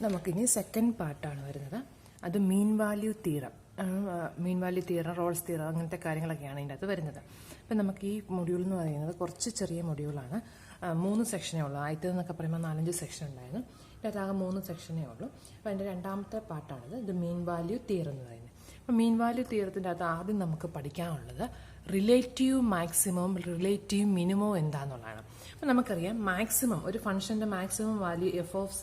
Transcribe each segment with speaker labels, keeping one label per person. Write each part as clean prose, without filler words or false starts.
Speaker 1: നമുക്കിനി സെക്കൻഡ് പാർട്ടാണ് വരുന്നത്. അത് mean value theorem, Rolle's theorem, അങ്ങനത്തെ കാര്യങ്ങളൊക്കെയാണ് ഇതിൻ്റെ അകത്ത് വരുന്നത്. അപ്പം നമുക്ക് ഈ മൊഡ്യൂൾ എന്ന് പറയുന്നത് കുറച്ച് ചെറിയ മൊഡ്യൂളാണ്. 3 സെക്ഷനേ ഉള്ളൂ. ആദ്യത്തേതെന്നൊക്കെ പറയുമ്പോൾ 4-5 സെക്ഷൻ ഉണ്ടായിരുന്നു. ഇതിൻ്റെ ആകെ 3 സെക്ഷനേ ഉള്ളൂ. അപ്പോൾ അതിൻ്റെ രണ്ടാമത്തെ പാർട്ടാണിത്. ഇത് മീൻ വാല്യൂ തീറം എന്ന് പറയുന്നത്. അപ്പം മീൻ വാല്യൂ തീറത്തിൻ്റെ അകത്ത് ആദ്യം നമുക്ക് പഠിക്കാനുള്ളത് റിലേറ്റീവ് മാക്സിമം, റിലേറ്റീവ് മിനിമം എന്താണെന്നുള്ളതാണ്. അപ്പം നമുക്കറിയാം മാക്സിമം, ഒരു ഫംഗ്ഷൻ്റെ maximum value F of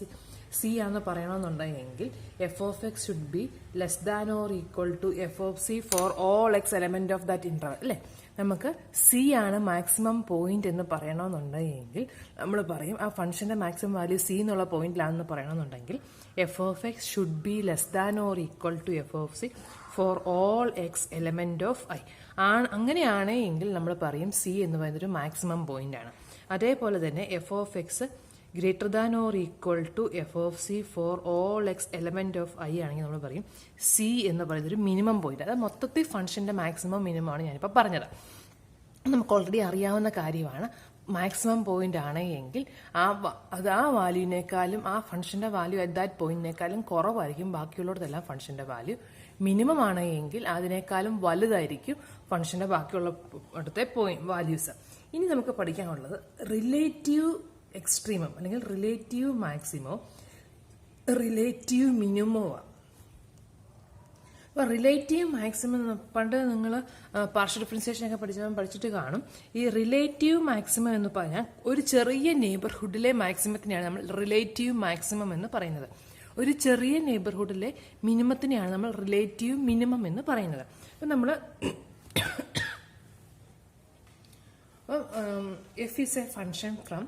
Speaker 1: C ആണെന്ന് പറയണമെന്നുണ്ടെങ്കിൽ F of X should be less than or equal to F of C for all X element of that interval അല്ലേ. നമുക്ക് സി ആണ് മാക്സിമം പോയിന്റ് എന്ന് പറയണമെന്നുണ്ടെങ്കിൽ നമ്മൾ പറയും ആ ഫംഗ്ഷന്റെ മാക്സിമം വാല്യൂ സി എന്നുള്ള പോയിന്റിലാണെന്ന് പറയണമെന്നുണ്ടെങ്കിൽ F of X should be less than or equal to F of C for all X element of I. അങ്ങനെയാണെങ്കിൽ നമ്മൾ പറയും സി എന്ന് പറയുന്നൊരു മാക്സിമം പോയിന്റ് ആണ്. അതേപോലെ തന്നെ F of X greater than or equal to F of C for all X element of I ആണെങ്കിൽ നമ്മൾ പറയും സി എന്ന് പറയുന്നത് ഒരു മിനിമം പോയിന്റ്. അത് മൊത്തത്തിൽ ഫംഗ്ഷന്റെ മാക്സിമം മിനിമം ആണ് ഞാനിപ്പോൾ പറഞ്ഞത്. നമുക്ക് ഓൾറെഡി അറിയാവുന്ന കാര്യമാണ്. മാക്സിമം പോയിന്റ് ആണെങ്കിൽ അത് ആ വാല്യൂവിനേക്കാളും, ആ ഫംഗ്ഷന്റെ വാല്യൂ അറ്റ് ദാറ്റ് പോയിന്റിനേക്കാളും കുറവായിരിക്കും ബാക്കിയുള്ളിടത്തെല്ലാം ഫംഗ്ഷന്റെ വാല്യൂ. മിനിമം ആണെങ്കിൽ അതിനേക്കാളും വലുതായിരിക്കും ഫംഗ്ഷന്റെ ബാക്കിയുള്ള ഇടത്തെ വാല്യൂസ്. ഇനി നമുക്ക് പഠിക്കാനുള്ളത് റിലേറ്റീവ് എക്സ്ട്രീമം അല്ലെങ്കിൽ റിലേറ്റീവ് മാക്സിമോ റിലേറ്റീവ് മിനിമോ ആണ്. അപ്പോൾ റിലേറ്റീവ് മാക്സിമം പണ്ട് നിങ്ങൾ പാർഷ്യൽ ഡിഫറൻസിയേഷൻ ഒക്കെ പഠിച്ചിട്ട് കാണും. ഈ റിലേറ്റീവ് മാക്സിമം എന്ന് പറഞ്ഞാൽ ഒരു ചെറിയ നെയ്ബർഹുഡിലെ മാക്സിമത്തിനെയാണ് നമ്മൾ റിലേറ്റീവ് മാക്സിമം എന്ന് പറയുന്നത്. ഒരു ചെറിയ നെയ്ബർഹുഡിലെ മിനിമത്തിനെയാണ് നമ്മൾ റിലേറ്റീവ് മിനിമം എന്ന് പറയുന്നത്. അപ്പം നമ്മൾ F is a function from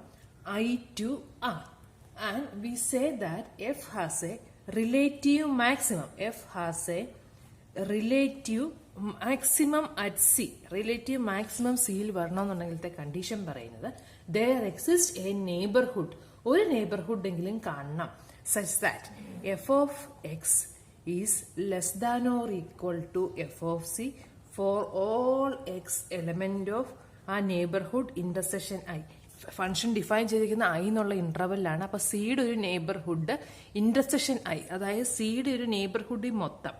Speaker 1: I to R, and we say that f has a relative maximum. F has a relative maximum at C. Relative maximum C യിൽ വരണമെന്നുണ്ടെങ്കിലത്തെ കണ്ടീഷൻ പറയുന്നത് there exists a neighborhood. ഒരു neighbourhood എങ്കിലും കാണണം such that f of x is less than or equal to f of C for all x element of a neighborhood intersection I. Function define ചെയ്തിരിക്കുന്ന I എന്നുള്ള ഇന്റർവെല്ലാണ്. അപ്പൊ സിയുടെ ഒരു neighbourhood intersection I, അതായത് സിയുടെ ഒരു നെയ്ബർഹുഡ് മൊത്തം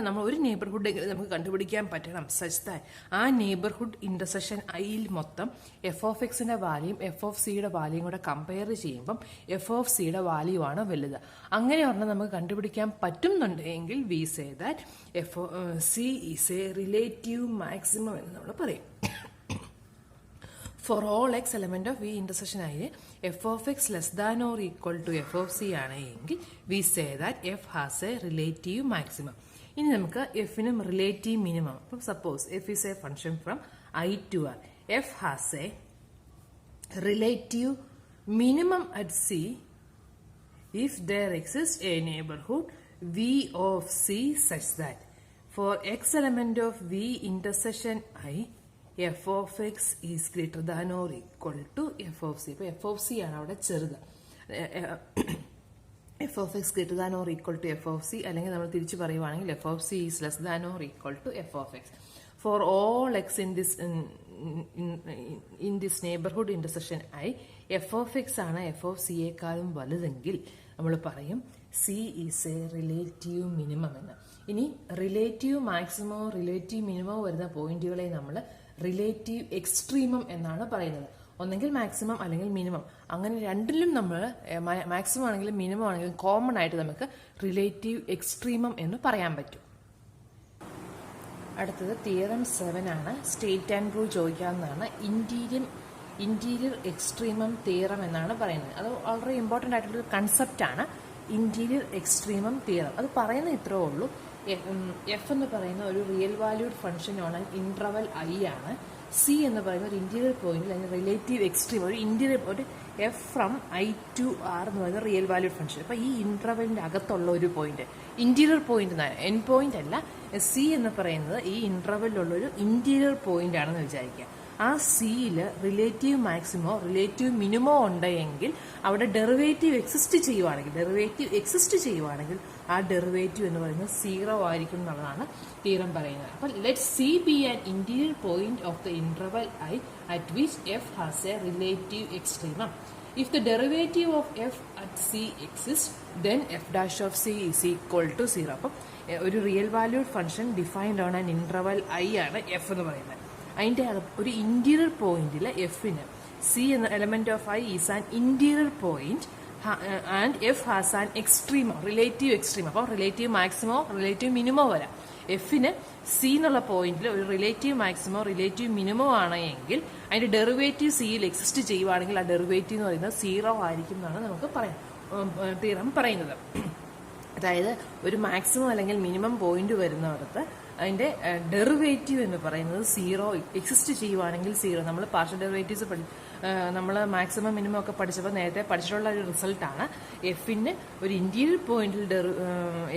Speaker 1: നമ്മൾ ഒരു നെയ്ബർഹുഡ് നമുക്ക് കണ്ടുപിടിക്കാൻ പറ്റണം സച്ച് ദാറ്റ് ആ നെയ്ബർഹുഡ് ഇന്റർസെക്ഷൻ ഐയിൽ മൊത്തം എഫ് ഓഫ് എക്സിന്റെ വാല്യൂയും എഫ് ഓഫ് സിയുടെ വാല്യൂയും കൂടെ കമ്പയർ ചെയ്യുമ്പം എഫ് ഓഫ് സിയുടെ വാല്യൂ ആണ് വലുത്. അങ്ങനെ പറഞ്ഞാൽ നമുക്ക് കണ്ടുപിടിക്കാൻ പറ്റുന്നുണ്ടെങ്കിൽ we say that F C is A relative maximum എന്ന് നമ്മൾ പറയും. For all x element of V intersection I, f of x less than or equal to f of c ആണെങ്കിൽ we say that f has a relative maximum. ഇനി നമുക്ക് എഫിനും relative minimum. അപ്പം suppose F is a function from I to R. f has a relative minimum at C if there exists a neighborhood V of C such that for x element of V intersection I, f of x is greater than or equal to f of c. ഇപ്പോൾ f of c ആണ് അവിടെ ചെറുത്. f of x greater than or equal to f of c, അല്ലെങ്കിൽ നമ്മൾ തിരിച്ചു പറയുവാണെങ്കിൽ f of c is less than or equal to f of x. For all x in this neighborhood intersection I, f of x ആണ് f of c യേക്കാളും വലുതെങ്കിൽ നമ്മൾ പറയും c is a relative minimum എന്ന്. ഇനി relative മാക്സിമോ relative മിനിമോ വരുന്ന പോയിന്റുകളെ നമ്മൾ relative extremum എന്നാണ് പറയുന്നത്. ഒന്നെങ്കിൽ മാക്സിമം അല്ലെങ്കിൽ മിനിമം. അങ്ങനെ രണ്ടിലും നമ്മൾ മാക്സിമം ആണെങ്കിലും മിനിമം ആണെങ്കിലും കോമൺ ആയിട്ട് നമുക്ക് റിലേറ്റീവ് എക്സ്ട്രീമം എന്ന് പറയാൻ പറ്റും. അടുത്തത് തിയറം 7 ആണ്. സ്റ്റേറ്റ് ആൻഡ് പ്രൂവ് ചോദിക്കാവുന്നതാണ്. ഇന്റീരിയർ എക്സ്ട്രീമം തിയറം എന്നാണ് പറയുന്നത്. അത് വളരെ ഇമ്പോർട്ടൻ്റ് ആയിട്ടുള്ളൊരു കൺസെപ്റ്റാണ് ഇന്റീരിയർ എക്സ്ട്രീമം തിയറം. അത് പറയുന്നത് ഇത്രേ ഉള്ളൂ. എഫ് എന്ന് പറയുന്ന ഒരു റിയൽ വാല്യൂഡ് ഫംഗ്ഷനാണ് ഇന്റർവൽ ഐ ആണ്. സി എന്ന് പറയുന്ന ഒരു ഇന്റീരിയർ പോയിന്റ് അല്ലെങ്കിൽ റിലേറ്റീവ് എക്സ്ട്രീം, ഒരു ഇന്റീരിയർ ഒരു F from I to R എന്ന് പറയുന്ന റിയൽ വാല്യൂഡ് ഫംഗ്ഷൻ. അപ്പൊ ഈ ഇന്റർവെലിന്റെ അകത്തുള്ള ഒരു point interior point, end point അല്ല. സി എന്ന് പറയുന്നത് ഈ ഇന്റർവെല്ലിലുള്ള ഒരു ഇന്റീരിയർ പോയിന്റ് ആണെന്ന് വിചാരിക്കുക. ആ സിയിൽ റിലേറ്റീവ് മാക്സിമോ റിലേറ്റീവ് മിനിമോ ഉണ്ടെങ്കിൽ അവിടെ ഡെറിവേറ്റീവ് എക്സിസ്റ്റ് ചെയ്യുവാണെങ്കിൽ ആ ഡെറിവേറ്റീവ് എന്ന് പറയുന്നത് 0 ആയിരിക്കും എന്നുള്ളതാണ് തിയറം പറയുന്നത്. അപ്പോൾ let see B an interior point of the interval I at which F has A relative extremum. If the derivative of f at c exists, then f dash of c is equal to 0. അപ്പം ഒരു real valued function defined on an interval I ആണ് F എന്ന് പറയുന്നത്. അതിൻ്റെ ഒരു interior പോയിന്റിൽ എഫിന് C എന്ന element of I is an interior point and F has an എക്സ്ട്രീമോ റിലേറ്റീവ് എക്സ്ട്രീം. അപ്പോൾ റിലേറ്റീവ് മാക്സിമോ റിലേറ്റീവ് മിനിമോ വരാം. എഫിന് സി എന്നുള്ള പോയിന്റിൽ ഒരു റിലേറ്റീവ് മാക്സിമോ റിലേറ്റീവ് മിനിമോ ആണെങ്കിൽ അതിന്റെ ഡെറിവേറ്റീവ് സിയിൽ എക്സിസ്റ്റ് ചെയ്യുവാണെങ്കിൽ ആ ഡെറിവേറ്റീവ് എന്ന് പറയുന്നത് 0 ആയിരിക്കും എന്നാണ് നമുക്ക് പറയാം തിയറം പറയുന്നത്. അതായത് ഒരു മാക്സിമം അല്ലെങ്കിൽ മിനിമം പോയിന്റ് വരുന്നിടത്ത് അതിന്റെ ഡെറിവേറ്റീവ് എന്ന് പറയുന്നത് 0 എക്സിസ്റ്റ് ചെയ്യുവാണെങ്കിൽ 0. നമ്മൾ പാർഷ്യൽ ഡെറിവേറ്റീവ്സ് നമ്മൾ മാക്സിമം മിനിമം ഒക്കെ പഠിച്ചപ്പോൾ നേരത്തെ പഠിച്ചിട്ടുള്ള ഒരു റിസൾട്ടാണ്. എഫിന് ഒരു ഇന്റീരിയർ പോയിന്റിൽ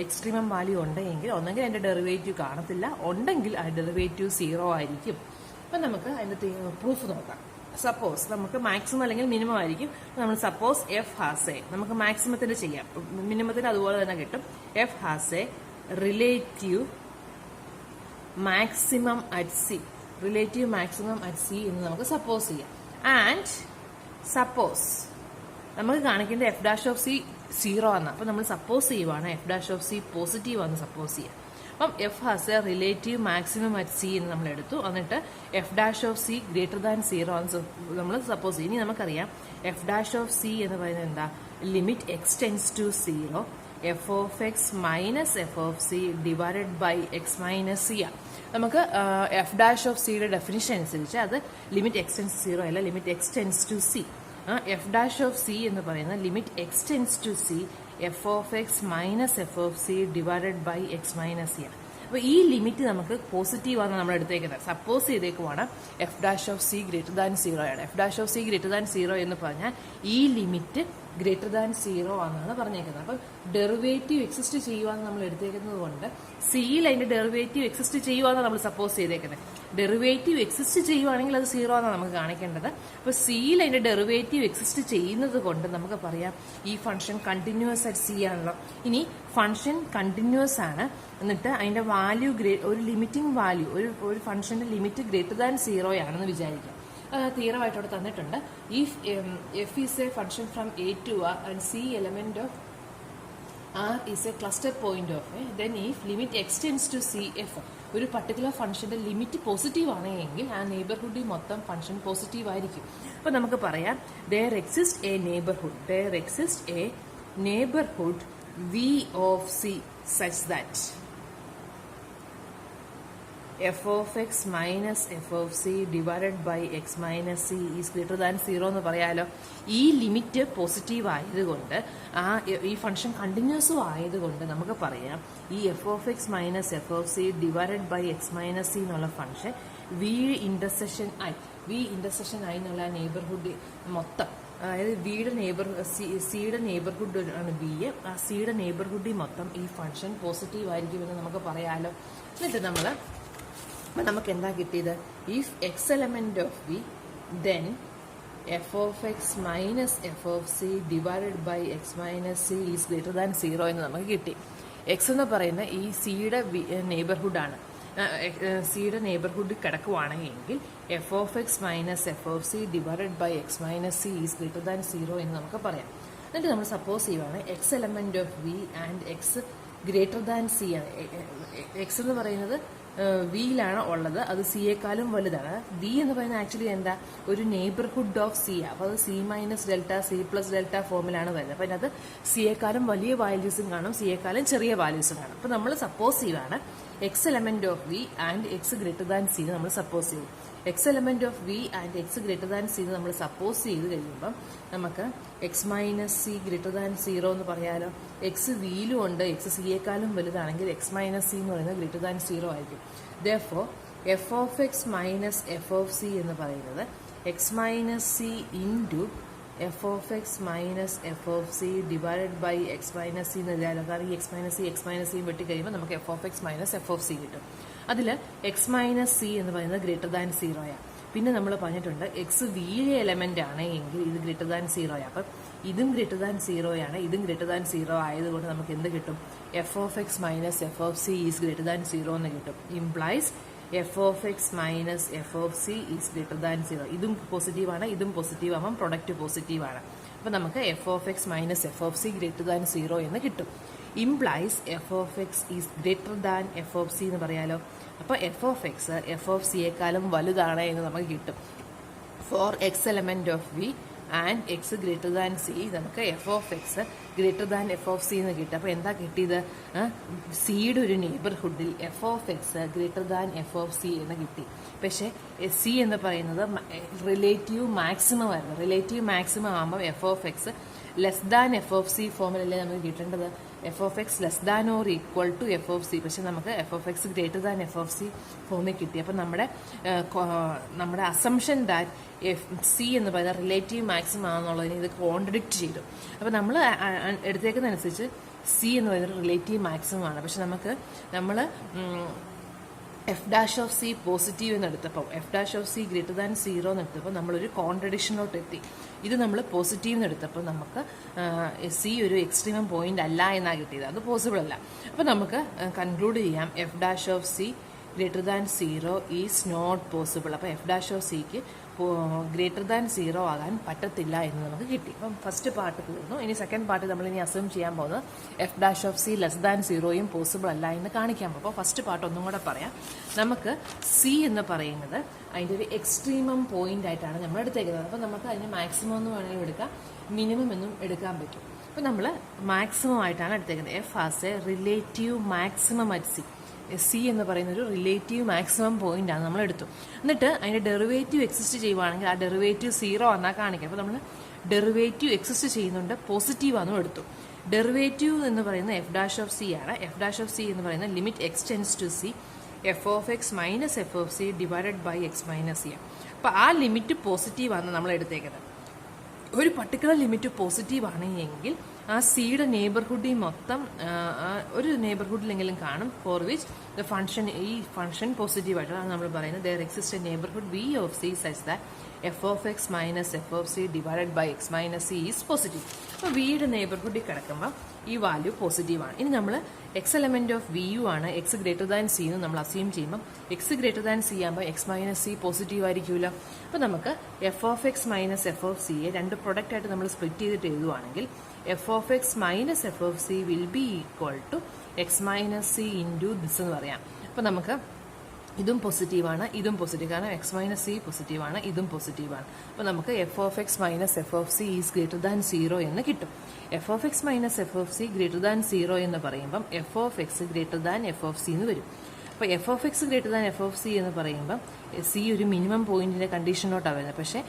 Speaker 1: എക്സ്ട്രീമം വാല്യൂ ഉണ്ടെങ്കിൽ ഒന്നെങ്കിൽ അതിന്റെ ഡെറിവേറ്റീവ് കാണത്തില്ല, ഉണ്ടെങ്കിൽ ആ ഡെറിവേറ്റീവ് 0 ആയിരിക്കും. അപ്പം നമുക്ക് അതിന്റെ പ്രൂഫ് നോക്കാം. സപ്പോസ് നമുക്ക് മാക്സിമം അല്ലെങ്കിൽ മിനിമം ആയിരിക്കും. നമ്മൾ സപ്പോസ് എഫ് ഹാസ് എ, നമുക്ക് മാക്സിമത്തിന് ചെയ്യാം, മിനിമത്തിന് അതുപോലെ തന്നെ കിട്ടും. F has A relative maximum at C, relative maximum at C എന്ന് നമുക്ക് സപ്പോസ് ചെയ്യാം. ആൻഡ് സപ്പോസ് നമുക്ക് കാണിക്കേണ്ട എഫ് ഡാഷ് ഓഫ് സി 0 ആണ്. അപ്പം നമ്മൾ സപ്പോസ് ചെയ്യുവാണ് F dash of C positive ആണെന്ന് സപ്പോസ് ചെയ്യാം. അപ്പം F has A relative maximum at C എന്ന് നമ്മൾ എടുത്തു. എന്നിട്ട് F dash of C greater than 0 ആണ് നമ്മൾ സപ്പോസ് ചെയ്യും. ഇനി നമുക്കറിയാം എഫ് ഡാഷ് ഓഫ് സി എന്ന് പറയുന്നത് എന്താ, limit X tends to 0 F of X minus F of C divided by X minus C ആണ്. നമുക്ക് എഫ് ഡാഷ് ഓഫ് സിയുടെ ഡെഫിനിഷൻ അനുസരിച്ച് അത് ലിമിറ്റ് എക്സ് ടെൻസ് 0 അല്ല, limit X tends to C. F dash of C എന്ന് പറയുന്നത് limit X tends to C F of X minus F of C divided by X minus C ആണ്. അപ്പോൾ ഈ limit നമുക്ക് positive ആണ് നമ്മൾ എടുത്തേക്കുന്നത്. സപ്പോസ് ചെയ്തേക്കുവാണ് F dash of C greater than 0 ആണ്. F dash of C greater than 0 എന്ന് പറഞ്ഞാൽ ഈ ലിമിറ്റ് ഗ്രേറ്റർ ദാൻ 0 ആണെന്നാണ് പറഞ്ഞേക്കുന്നത്. അപ്പം ഡെറിവേറ്റീവ് എക്സിസ്റ്റ് ചെയ്യുവാന്ന് നമ്മൾ എടുത്തേക്കുന്നത് കൊണ്ട് സിയിൽ അതിന്റെ ഡെറിവേറ്റീവ് എക്സിസ്റ്റ് ചെയ്യുവാന്ന് നമ്മൾ സപ്പോസ് ചെയ്തേക്കുന്നത്. ഡെറിവേറ്റീവ് എക്സിസ്റ്റ് ചെയ്യുവാണെങ്കിൽ അത് 0 ആണ് നമുക്ക് കാണിക്കേണ്ടത്. അപ്പോൾ സിയിൽ അതിന്റെ ഡെറിവേറ്റീവ് എക്സിസ്റ്റ് ചെയ്യുന്നത് കൊണ്ട് നമുക്ക് പറയാം ഈ ഫംഗ്ഷൻ കണ്ടിന്യൂസ് അറ്റ് സി ആണല്ലോ. ഇനി ഫംഗ്ഷൻ കണ്ടിന്യൂസ് ആണ്, എന്നിട്ട് അതിന്റെ വാല്യൂ ഒരു ലിമിറ്റിംഗ് വാല്യൂ, ഒരു ഫംഗ്ഷന്റെ ലിമിറ്റ് ഗ്രേറ്റർ ദാൻ 0 ആണെന്ന് വിചാരിക്കാം. തീറമായിട്ട് അവിടെ തന്നിട്ടുണ്ട്. If F is a function from A to R and C element of R is a cluster point of A, then if limit X tends to C F, ഒരു particular ഫംഗ്ഷന്റെ limit positive ആണെങ്കിൽ ആ നെയ്ബർഹുഡിൽ മൊത്തം ഫംഗ്ഷൻ പോസിറ്റീവ് ആയിരിക്കും. അപ്പൊ നമുക്ക് പറയാം there exists a neighborhood v of c such that f of x minus f of c divided by x minus c is greater than 0 എന്ന് പറയാലോ. ഈ ലിമിറ്റ് പോസിറ്റീവ് ആയതുകൊണ്ട് ഈ ഫംഗ്ഷൻ കണ്ടിന്യൂസും ആയതുകൊണ്ട് നമുക്ക് പറയാം ഈ F of X minus F of C divided by X minus C എന്നുള്ള ഫംഗ്ഷൻ വി ഇന്റർസെക്ഷൻ ഐ എന്നുള്ള നെയ്ബർഹുഡ് മൊത്തം, അതായത് സിയുടെ നെയ്ബർഹുഡ് ആണ് ബി, ആ സിയുടെ നെയ്ബർഹുഡിൽ മൊത്തം ഈ ഫംഗ്ഷൻ പോസിറ്റീവ് ആയിരിക്കുമെന്ന് നമുക്ക് പറയാലോ. എന്നിട്ട് നമുക്ക് എന്താ കിട്ടിയത്, if X element of B then F of X minus F of C divided by X minus C is greater than 0 എന്ന് നമുക്ക് കിട്ടി. എക്സ് എന്ന് പറയുന്ന ഈ സിയുടെ നെയ്ബർഹുഡാണ്. സിയുടെ നെയ്ബർഹുഡ് കിടക്കുവാണെങ്കിൽ F of X minus F of C divided by X minus C is greater than 0 എന്ന് നമുക്ക് പറയാം. എന്നിട്ട് നമ്മൾ സപ്പോസ് ചെയ്യുവാണ് X element of V and X greater than C ആണ്. എക്സ് എന്ന് പറയുന്നത് വിയിലാണ് ഉള്ളത്, അത് സിയേക്കാളും വലുതാണ്. വി എന്ന് പറയുന്നത് ആക്ച്വലി എന്താ, ഒരു നെയ്ബർഹുഡ് ഓഫ് സി. അപ്പോൾ അത് C minus delta C plus delta ഫോമിലാണ് വരുന്നത്. അപ്പോൾ അതിനകത്ത് സിയേക്കാളും വലിയ വാല്യൂസും കാണും, സിയേക്കാളും ചെറിയ വാല്യൂസും കാണും. അപ്പോൾ നമ്മൾ സപ്പോസ് ചെയ്യുവാണ് X element of V and X greater than C നമ്മൾ സപ്പോസ് ചെയ്യും. X element of V and X greater than C നമ്മൾ സപ്പോസ് ചെയ്ത് കഴിയുമ്പം നമുക്ക് X minus C greater than 0 എന്ന് പറയാലോ. എക്സ് വിയിലും ഉണ്ട്, എക്സ് സിയേക്കാളും വലുതാണെങ്കിൽ എക്സ് മൈനസ് സി എന്ന് പറയുന്നത് ഗ്രേറ്റർ ദാൻ 0 ആയിരിക്കും. therefore F of X minus F of C എന്ന് പറയുന്നത് X minus C into F of X minus F of C divided by X minus C എന്ന് എഴുതാമല്ലോ. കാരണം ഈ എക്സ് മൈനസ് സി വെട്ടി കഴിയുമ്പോൾ നമുക്ക് F of X minus F of C കിട്ടും. അതിൽ എക്സ് മൈനസ് സി എന്ന് പറയുന്നത് ഗ്രേറ്റർ ദാൻ 0 ആണ്. പിന്നെ നമ്മൾ പറഞ്ഞിട്ടുണ്ട് എക്സ് വിയിലെ എലമെന്റ് ആണ് എങ്കിൽ ഇത് ഗ്രേറ്റർ ദാൻ 0 ആണ്. അപ്പം ഇതും ഗ്രേറ്റർ ദാൻ 0 ആണ്, ഇതും ഗ്രേറ്റർ ദാൻ 0 ആയതുകൊണ്ട് നമുക്ക് എന്ത് കിട്ടും, F of X minus F of C is greater than 0 എന്ന് കിട്ടും. Implies F of X minus F of C is greater than 0. ഇതും പോസിറ്റീവാണ്, ഇതും പോസിറ്റീവ് ആവാം, പ്രൊഡക്റ്റ് പോസിറ്റീവ് ആണ്. അപ്പോൾ നമുക്ക് F of X minus F of C greater than 0 എന്ന് കിട്ടും. Implies F of X is greater than F of C എന്ന് പറയാലോ. അപ്പോൾ F of X F of സിയേക്കാളും വലുതാണ് എന്ന് നമുക്ക് കിട്ടും. For X element of V and X greater than C നമുക്ക് F of X greater than F of C എന്ന് കിട്ടും. അപ്പോൾ എന്താ കിട്ടിയത്? സിയുടെ ഒരു നെയ്ബർഹുഡിൽ F of X greater than F of C എന്ന് കിട്ടി. പക്ഷേ സി എന്ന് പറയുന്നത് റിലേറ്റീവ് മാക്സിമം ആയിരുന്നു. റിലേറ്റീവ് മാക്സിമം ആകുമ്പോൾ F of X less than F of C ഫോമിലല്ലേ നമുക്ക് കിട്ടേണ്ടത്. F of X less than or equal to F of C. പക്ഷെ നമുക്ക് F of X greater than F of C ഫോമിൽ കിട്ടി. അപ്പം നമ്മുടെ അസംഷൻ ദാറ്റ് എഫ് സി എന്ന് പറയുന്നത് റിലേറ്റീവ് മാക്സിമം ആണെന്നുള്ളതിന് ഇത് കോൺട്രഡിക്റ്റ് ചെയ്തു. അപ്പം നമ്മൾ എടുത്തേക്കുന്നതനുസരിച്ച് സി എന്ന് പറയുന്നത് റിലേറ്റീവ് മാക്സിമം ആണ്. പക്ഷെ നമ്മൾ F dash of C positive എന്ന് എടുത്തപ്പോൾ F dash of C greater than 0 എന്ന് എടുത്തപ്പോൾ നമ്മളൊരു കോൺട്രഡിക്ഷനിലോട്ട് എത്തി. ഇത് നമ്മൾ പോസിറ്റീവ് എന്ന് എടുത്തപ്പോൾ നമുക്ക് സി ഒരു എക്സ്ട്രീമം പോയിന്റ് അല്ല എന്നാണ് കിട്ടിയത്. അത് പോസിബിൾ അല്ല. അപ്പോൾ നമുക്ക് കൺക്ലൂഡ് ചെയ്യാം F dash of C greater than 0 is not possible. അപ്പോൾ എഫ് ഡാഷ് ഓഫ് സിക്ക് ഗ്രേറ്റർ ദാൻ 0 ആകാൻ പറ്റത്തില്ല എന്ന് നമുക്ക് കിട്ടി. അപ്പം ഫസ്റ്റ് പാർട്ട് തീർന്നു. ഇനി സെക്കൻഡ് പാർട്ട് നമ്മൾ ഇനി അസ്യൂം ചെയ്യാൻ പോകുന്നത് F dash of C less than 0യും പോസിബിൾ അല്ല എന്ന് കാണിക്കാൻ പോകും. അപ്പോൾ ഫസ്റ്റ് പാർട്ട് ഒന്നും കൂടെ പറയാം. നമുക്ക് സി എന്ന് പറയുന്നത് അതിൻ്റെ ഒരു എക്സ്ട്രീമം പോയിന്റ് ആയിട്ടാണ് നമ്മൾ എടുത്തേക്കുന്നത്. അപ്പോൾ നമുക്ക് അതിന് മാക്സിമം എന്ന് വേണമെങ്കിലും എടുക്കാം, മിനിമം എന്നും എടുക്കാൻ പറ്റും. അപ്പോൾ നമ്മൾ മാക്സിമം ആയിട്ടാണ് എടുത്തേക്കുന്നത്. F has A relative maximum at C. C എന്ന് പറയുന്ന ഒരു റിലേറ്റീവ് മാക്സിമം പോയിന്റ് ആണ് നമ്മൾ എടുത്തു. എന്നിട്ട് അതിന്റെ ഡെറിവേറ്റീവ് എക്സിസ്റ്റ് ചെയ്യുവാണെങ്കിൽ ആ ഡെറിവേറ്റീവ് 0 എന്നാണ് കാണിക്കുക. അപ്പോൾ നമ്മൾ ഡെറിവേറ്റീവ് എക്സിസ്റ്റ് ചെയ്യുന്നുണ്ട് പോസിറ്റീവ് ആണെന്നും എടുത്തു. ഡെറിവേറ്റീവ് എന്ന് പറയുന്നത് എഫ് ഡാഷ് ഓഫ് സി ആണ്. എഫ് ഡാഷ് ഓഫ് സി എന്ന് പറയുന്നത് limit X tends to C F of X minus F of C divided by X minus C. അപ്പോൾ ആ ലിമിറ്റ് പോസിറ്റീവ് ആണ് നമ്മൾ എടുത്തേക്കുന്നത്. ഒരു പർട്ടിക്കുലർ ലിമിറ്റ് പോസിറ്റീവ് ആണെങ്കിൽ ആ സിയുടെ നെയ്ബർഹുഡിൽ മൊത്തം ഒരു നെയ്ബർഹുഡിലെങ്കിലും കാണും ഫോർ വിച്ച് ദ ഫംഗ്ഷൻ ഈ ഫംഗ്ഷൻ പോസിറ്റീവ് ആയിട്ടാണ് നമ്മൾ പറയുന്നത് there exist a neighbourhood V of C such that F of X minus F of C divided by X minus C is positive. അപ്പോൾ വിയുടെ നെയ്ബർഹുഡിൽ കിടക്കുമ്പോൾ ഈ വാല്യൂ പോസിറ്റീവാണ്. ഇനി നമ്മൾ X element of V U ആണ് എക്സ് ഗ്രേറ്റർ ദാൻ സി എന്ന് നമ്മൾ അസ്യൂം ചെയ്യുമ്പോൾ എക്സ് ഗ്രേറ്റർ ദാൻ സി ആകുമ്പോൾ എക്സ് മൈനസ് സി പോസിറ്റീവ് ആയിരിക്കുമല്ലോ. അപ്പോൾ നമുക്ക് F of X minus F of സിയെ രണ്ട് പ്രൊഡക്റ്റ് ആയിട്ട് നമ്മൾ സ്പ്ലിറ്റ് ചെയ്തിട്ട് എഴുതുവാണെങ്കിൽ F of X minus F of C will be equal to X minus C into this എന്ന് പറയാം. അപ്പോൾ നമുക്ക് ഇതും പോസിറ്റീവാണ്, ഇതും പോസിറ്റീവ്, കാരണം എക്സ് മൈനസ് സി പോസിറ്റീവാണ്, ഇതും പോസിറ്റീവാണ്. അപ്പോൾ നമുക്ക് F of X minus F of C is greater than 0 എന്ന് കിട്ടും. F of X minus F of C greater than 0 എന്ന് പറയുമ്പം F of X greater than F of C എന്ന് വരും. അപ്പോൾ F of X greater than F of C എന്ന് പറയുമ്പം C ഒരു മിനിമം പോയിന്റിന്റെ കണ്ടീഷനിലോട്ടാണ് വരുന്നത്. പക്ഷേ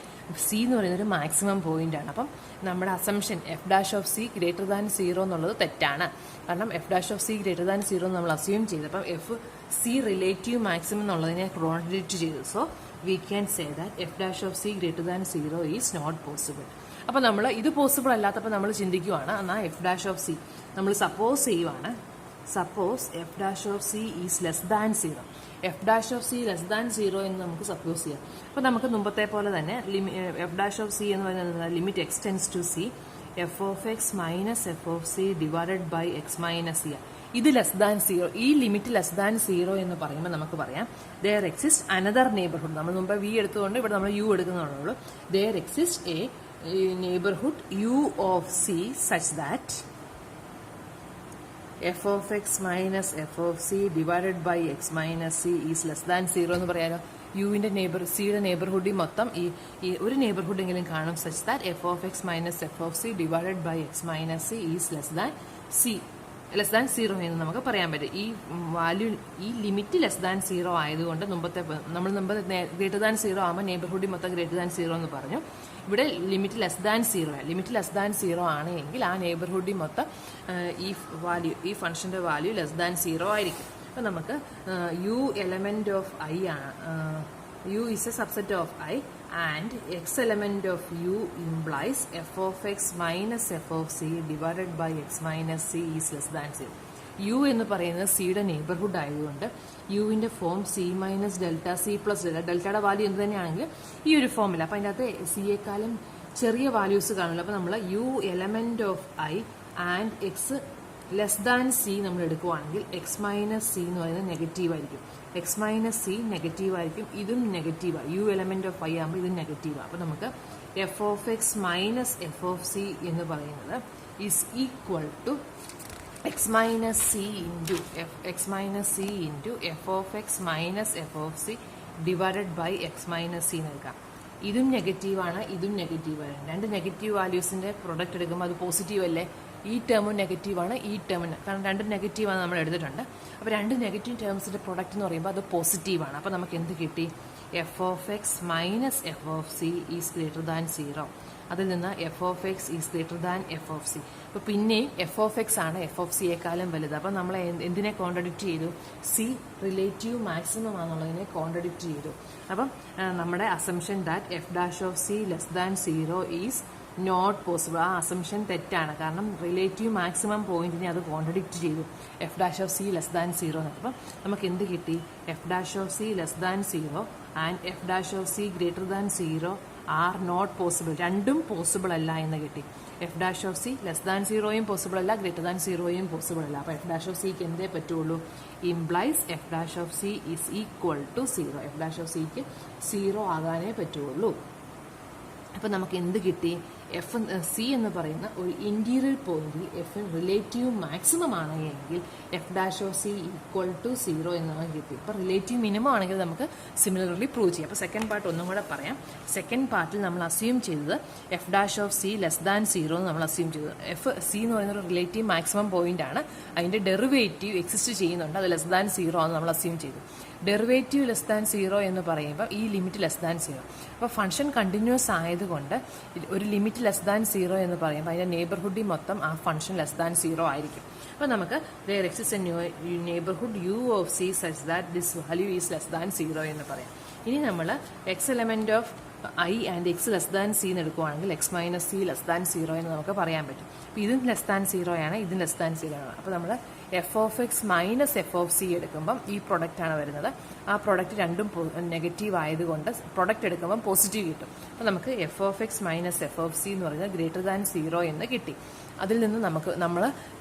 Speaker 1: സി എന്ന് പറയുന്നത് ഒരു മാക്സിമം പോയിന്റ് ആണ്. അപ്പം നമ്മുടെ assumption F dash of C greater than 0 എന്നുള്ളത് തെറ്റാണ്. കാരണം F dash of C greater than 0 നമ്മൾ അസ്യൂം ചെയ്തു. അപ്പം എഫ് സി റിലേറ്റീവ് മാക്സിമം എന്നുള്ളതിനെ കോൺട്രഡിക്റ്റ് ചെയ്തു. So we can say that F dash of C greater than 0 is not possible. അപ്പോൾ നമ്മൾ ഇത് പോസിബിൾ അല്ലാത്തപ്പോൾ നമ്മൾ ചിന്തിക്കുവാണ് എന്നാൽ എഫ് ഡാഷ് ഓഫ് സി നമ്മൾ സപ്പോസ് ചെയ്യുവാണ്. Suppose F dash of C is less than 0. F dash of C less than 0 എന്ന് നമുക്ക് സപ്പോസ് ചെയ്യാം. അപ്പോൾ നമുക്ക് മുമ്പത്തെ പോലെ തന്നെ എഫ് ഡാഷ് ഓഫ് സി എന്ന് പറയുന്നത് limit X tends to C F of X minus F of C divided by X minus C. ഇത് ലെസ് ദാൻ 0, ഈ ലിമിറ്റ് ലെസ് ദാൻ 0 എന്ന് പറയുമ്പോൾ നമുക്ക് പറയാം ദെയർ എക്സിസ്റ്റ് അനദർ നെയ്ബർഹുഡ്. നമ്മൾ മുമ്പ് വി എടുത്തുകൊണ്ട് ഇവിടെ നമ്മൾ യു എടുക്കുന്നുള്ളൂ. There exist a neighbourhood U of C such that F of X minus F of C divided by X minus C is less than 0 എന്ന് പറയാലോ. യുവിന്റെ സിയുടെ നെയ്ബർഹുഡിൽ മൊത്തം ഈ ഒരു നെയ്ബർഹുഡ് എങ്കിലും കാണും such that F of X minus F of C divided by X minus C is less than 0 എന്ന് നമുക്ക് പറയാൻ പറ്റും. ഈ വാല്യൂ ഈ ലിമിറ്റ് ലെസ് ദാൻ 0 ആയതുകൊണ്ട് നമ്മൾ ഗ്രേറ്റർ ദാൻ 0 ആകുമ്പോൾ നെയ്ബർഹുഡിൽ മൊത്തം ഗ്രേറ്റർ ദാൻ 0 എന്ന് പറഞ്ഞു. ഇവിടെ limit less than 0 limit less than 0 ആണെങ്കിൽ ആ നെയ്ബർഹുഡിൽ മൊത്തം ഈ ഫംഗ്ഷന്റെ വാല്യൂ ലെസ് ദാൻ 0 ആയിരിക്കും. അപ്പോൾ നമുക്ക് യു എലമെന്റ് ഓഫ് ഐ ആണ്. U is a subset of I and X element of U implies F of X minus F of C divided by X minus C is less than 0. U എന്ന് പറയുന്നത് സിയുടെ neighbourhood ആയതുകൊണ്ട് യുവിന്റെ form C minus delta C plus ഡെൽറ്റയുടെ value എന്ത് തന്നെയാണെങ്കിലും ഈ ഒരു ഫോമില്ല. അപ്പം അതിൻ്റെ അകത്ത് സിയേക്കാളും ചെറിയ വാല്യൂസ് കാണില്ല. അപ്പോൾ നമ്മൾ U element of I and X less than C നമ്മൾ എടുക്കുവാണെങ്കിൽ എക്സ് മൈനസ് സി എന്ന് പറയുന്നത് നെഗറ്റീവ് ആയിരിക്കും. എക്സ് മൈനസ് സി നെഗറ്റീവ് ആയിരിക്കും, ഇതും നെഗറ്റീവാണ്. യു എലമെന്റ് ഓഫ് ഐ ആകുമ്പോൾ ഇതും നെഗറ്റീവാണ്. അപ്പോൾ നമുക്ക് F of X minus F of C എന്ന് പറയുന്നത് is equal to X minus C into F of X minus F of C divided by X minus C നൽകാം. ഇതും നെഗറ്റീവാണ്, ഇതും നെഗറ്റീവാണ്. രണ്ട് നെഗറ്റീവ് വാല്യൂസിന്റെ പ്രൊഡക്റ്റ് എടുക്കുമ്പോൾ അത് പോസിറ്റീവ് അല്ലേ? ഈ ടേമും നെഗറ്റീവാണ്, ഈ ടേമിന്, കാരണം രണ്ടും നെഗറ്റീവാണ് നമ്മൾ എടുത്തിട്ടുണ്ട്. അപ്പോൾ രണ്ട് നെഗറ്റീവ് ടേംസിന്റെ പ്രൊഡക്റ്റ് എന്ന് പറയുമ്പോൾ അത് പോസിറ്റീവാണ്. അപ്പോൾ നമുക്ക് എന്ത് കിട്ടി? F of X minus F of C is greater than 0. അതിൽ നിന്ന് F of X is greater than F of C. അപ്പോൾ പിന്നെയും എഫ് ഓഫ് എക്സ് ആണ് എഫ് ഓഫ് സിയെക്കാളും വലുത്. അപ്പം നമ്മൾ എന്തിനെ കോൺട്രഡിക്റ്റ് ചെയ്തു? സി റിലേറ്റീവ് മാക്സിമം ആണെന്നുള്ളതിനെ കോൺട്രഡിക്റ്റ് ചെയ്തു. അപ്പം നമ്മുടെ assumption that F dash of C less than 0 is not possible. ആ അസംഷൻ തെറ്റാണ്. കാരണം റിലേറ്റീവ് മാക്സിമം പോയിന്റിനെ അത് കോൺട്രഡിക്റ്റ് ചെയ്തു. F dash of C less than 0 എന്ന്. അപ്പം നമുക്ക് എന്ത് കിട്ടി? F dash of C less than 0 and F dash of C greater than 0 are not possible. രണ്ടും പോസിബിൾ അല്ല എന്ന് കിട്ടി. F dash of C less than 0യും പോസിബിൾ അല്ല, ഗ്രേറ്റർ ദാൻ 0യും പോസിബിൾ അല്ല. അപ്പോൾ എഫ് ഡാഷ് ഓഫ് സിക്ക് എന്തേ പറ്റുള്ളൂ? Implies F dash of C is equal to 0. F dash of സിക്ക് 0 ആകാനേ പറ്റുള്ളൂ. അപ്പം നമുക്ക് എന്ത് കിട്ടി? എഫ് സി എന്ന് പറയുന്ന ഒരു ഇന്റീരിയർ പോയിന്റിൽ എഫ് റിലേറ്റീവ് മാക്സിമം ആണ് എങ്കിൽ F dash of C equal to 0 എന്ന് നമുക്ക് കിട്ടി. ഇപ്പം റിലേറ്റീവ് മിനിമം ആണെങ്കിൽ നമുക്ക് സിമിലർലി പ്രൂവ് ചെയ്യാം. അപ്പോൾ സെക്കൻഡ് പാർട്ട് ഒന്നും കൂടെ പറയാം. സെക്കൻഡ് പാർട്ടിൽ നമ്മൾ അസ്യൂം ചെയ്തത് F dash of C less than 0 എന്ന് നമ്മൾ അസ്യൂം ചെയ്തത്. എഫ് സി എന്ന് പറയുന്ന ഒരു റിലേറ്റീവ് മാക്സിമം പോയിന്റ് ആണ്. അതിന്റെ ഡെറിവേറ്റീവ് എക്സിസ്റ്റ് ചെയ്യുന്നുണ്ട്, അത് ലെസ് ദാൻ 0 ആണെന്ന് നമ്മൾ അസ്യൂം ചെയ്തു. ഡെറിവേറ്റീവ് ലെസ് ദാൻ 0 എന്ന് പറയുമ്പോൾ ഈ ലിമിറ്റ് ലെസ് ദാൻ 0. അപ്പോൾ ഫംഗ്ഷൻ കണ്ടിന്യൂസ് ആയതുകൊണ്ട് ഒരു ലിമിറ്റ് ലെസ് ദാൻ 0 എന്ന് പറയുമ്പോൾ അതിന്റെ നെയ്ബർഹുഡിൽ മൊത്തം ആ ഫംഗ്ഷൻ ലെസ് ദാൻ 0 ആയിരിക്കും. അപ്പോൾ നമുക്ക് there exists a neighborhood u of c such that this value is less than 0 എന്ന് പറയാം. ഇനി നമ്മൾ X element of I and X less than C എന്ന് എടുക്കുവാണെങ്കിൽ X minus C less than 0 എന്ന് നമുക്ക് പറയാൻ പറ്റും. അപ്പോൾ ഇതും ലെസ് ദാൻ 0 ആണ്, ഇതും ലെസ് ദാൻ 0 ആണ്. അപ്പോൾ നമ്മൾ f of X minus F of C എടുക്കുമ്പം ഈ പ്രൊഡക്റ്റ് ആണ് വരുന്നത്. ആ പ്രൊഡക്റ്റ് രണ്ടും നെഗറ്റീവ് ആയതുകൊണ്ട് പ്രൊഡക്റ്റ് എടുക്കുമ്പം പോസിറ്റീവ് കിട്ടും. അപ്പോൾ നമുക്ക് F of X minus F of C എന്ന് പറയുന്നത് ഗ്രേറ്റർ ദാൻ 0 എന്ന് കിട്ടി. അതിൽ നിന്ന് നമ്മൾ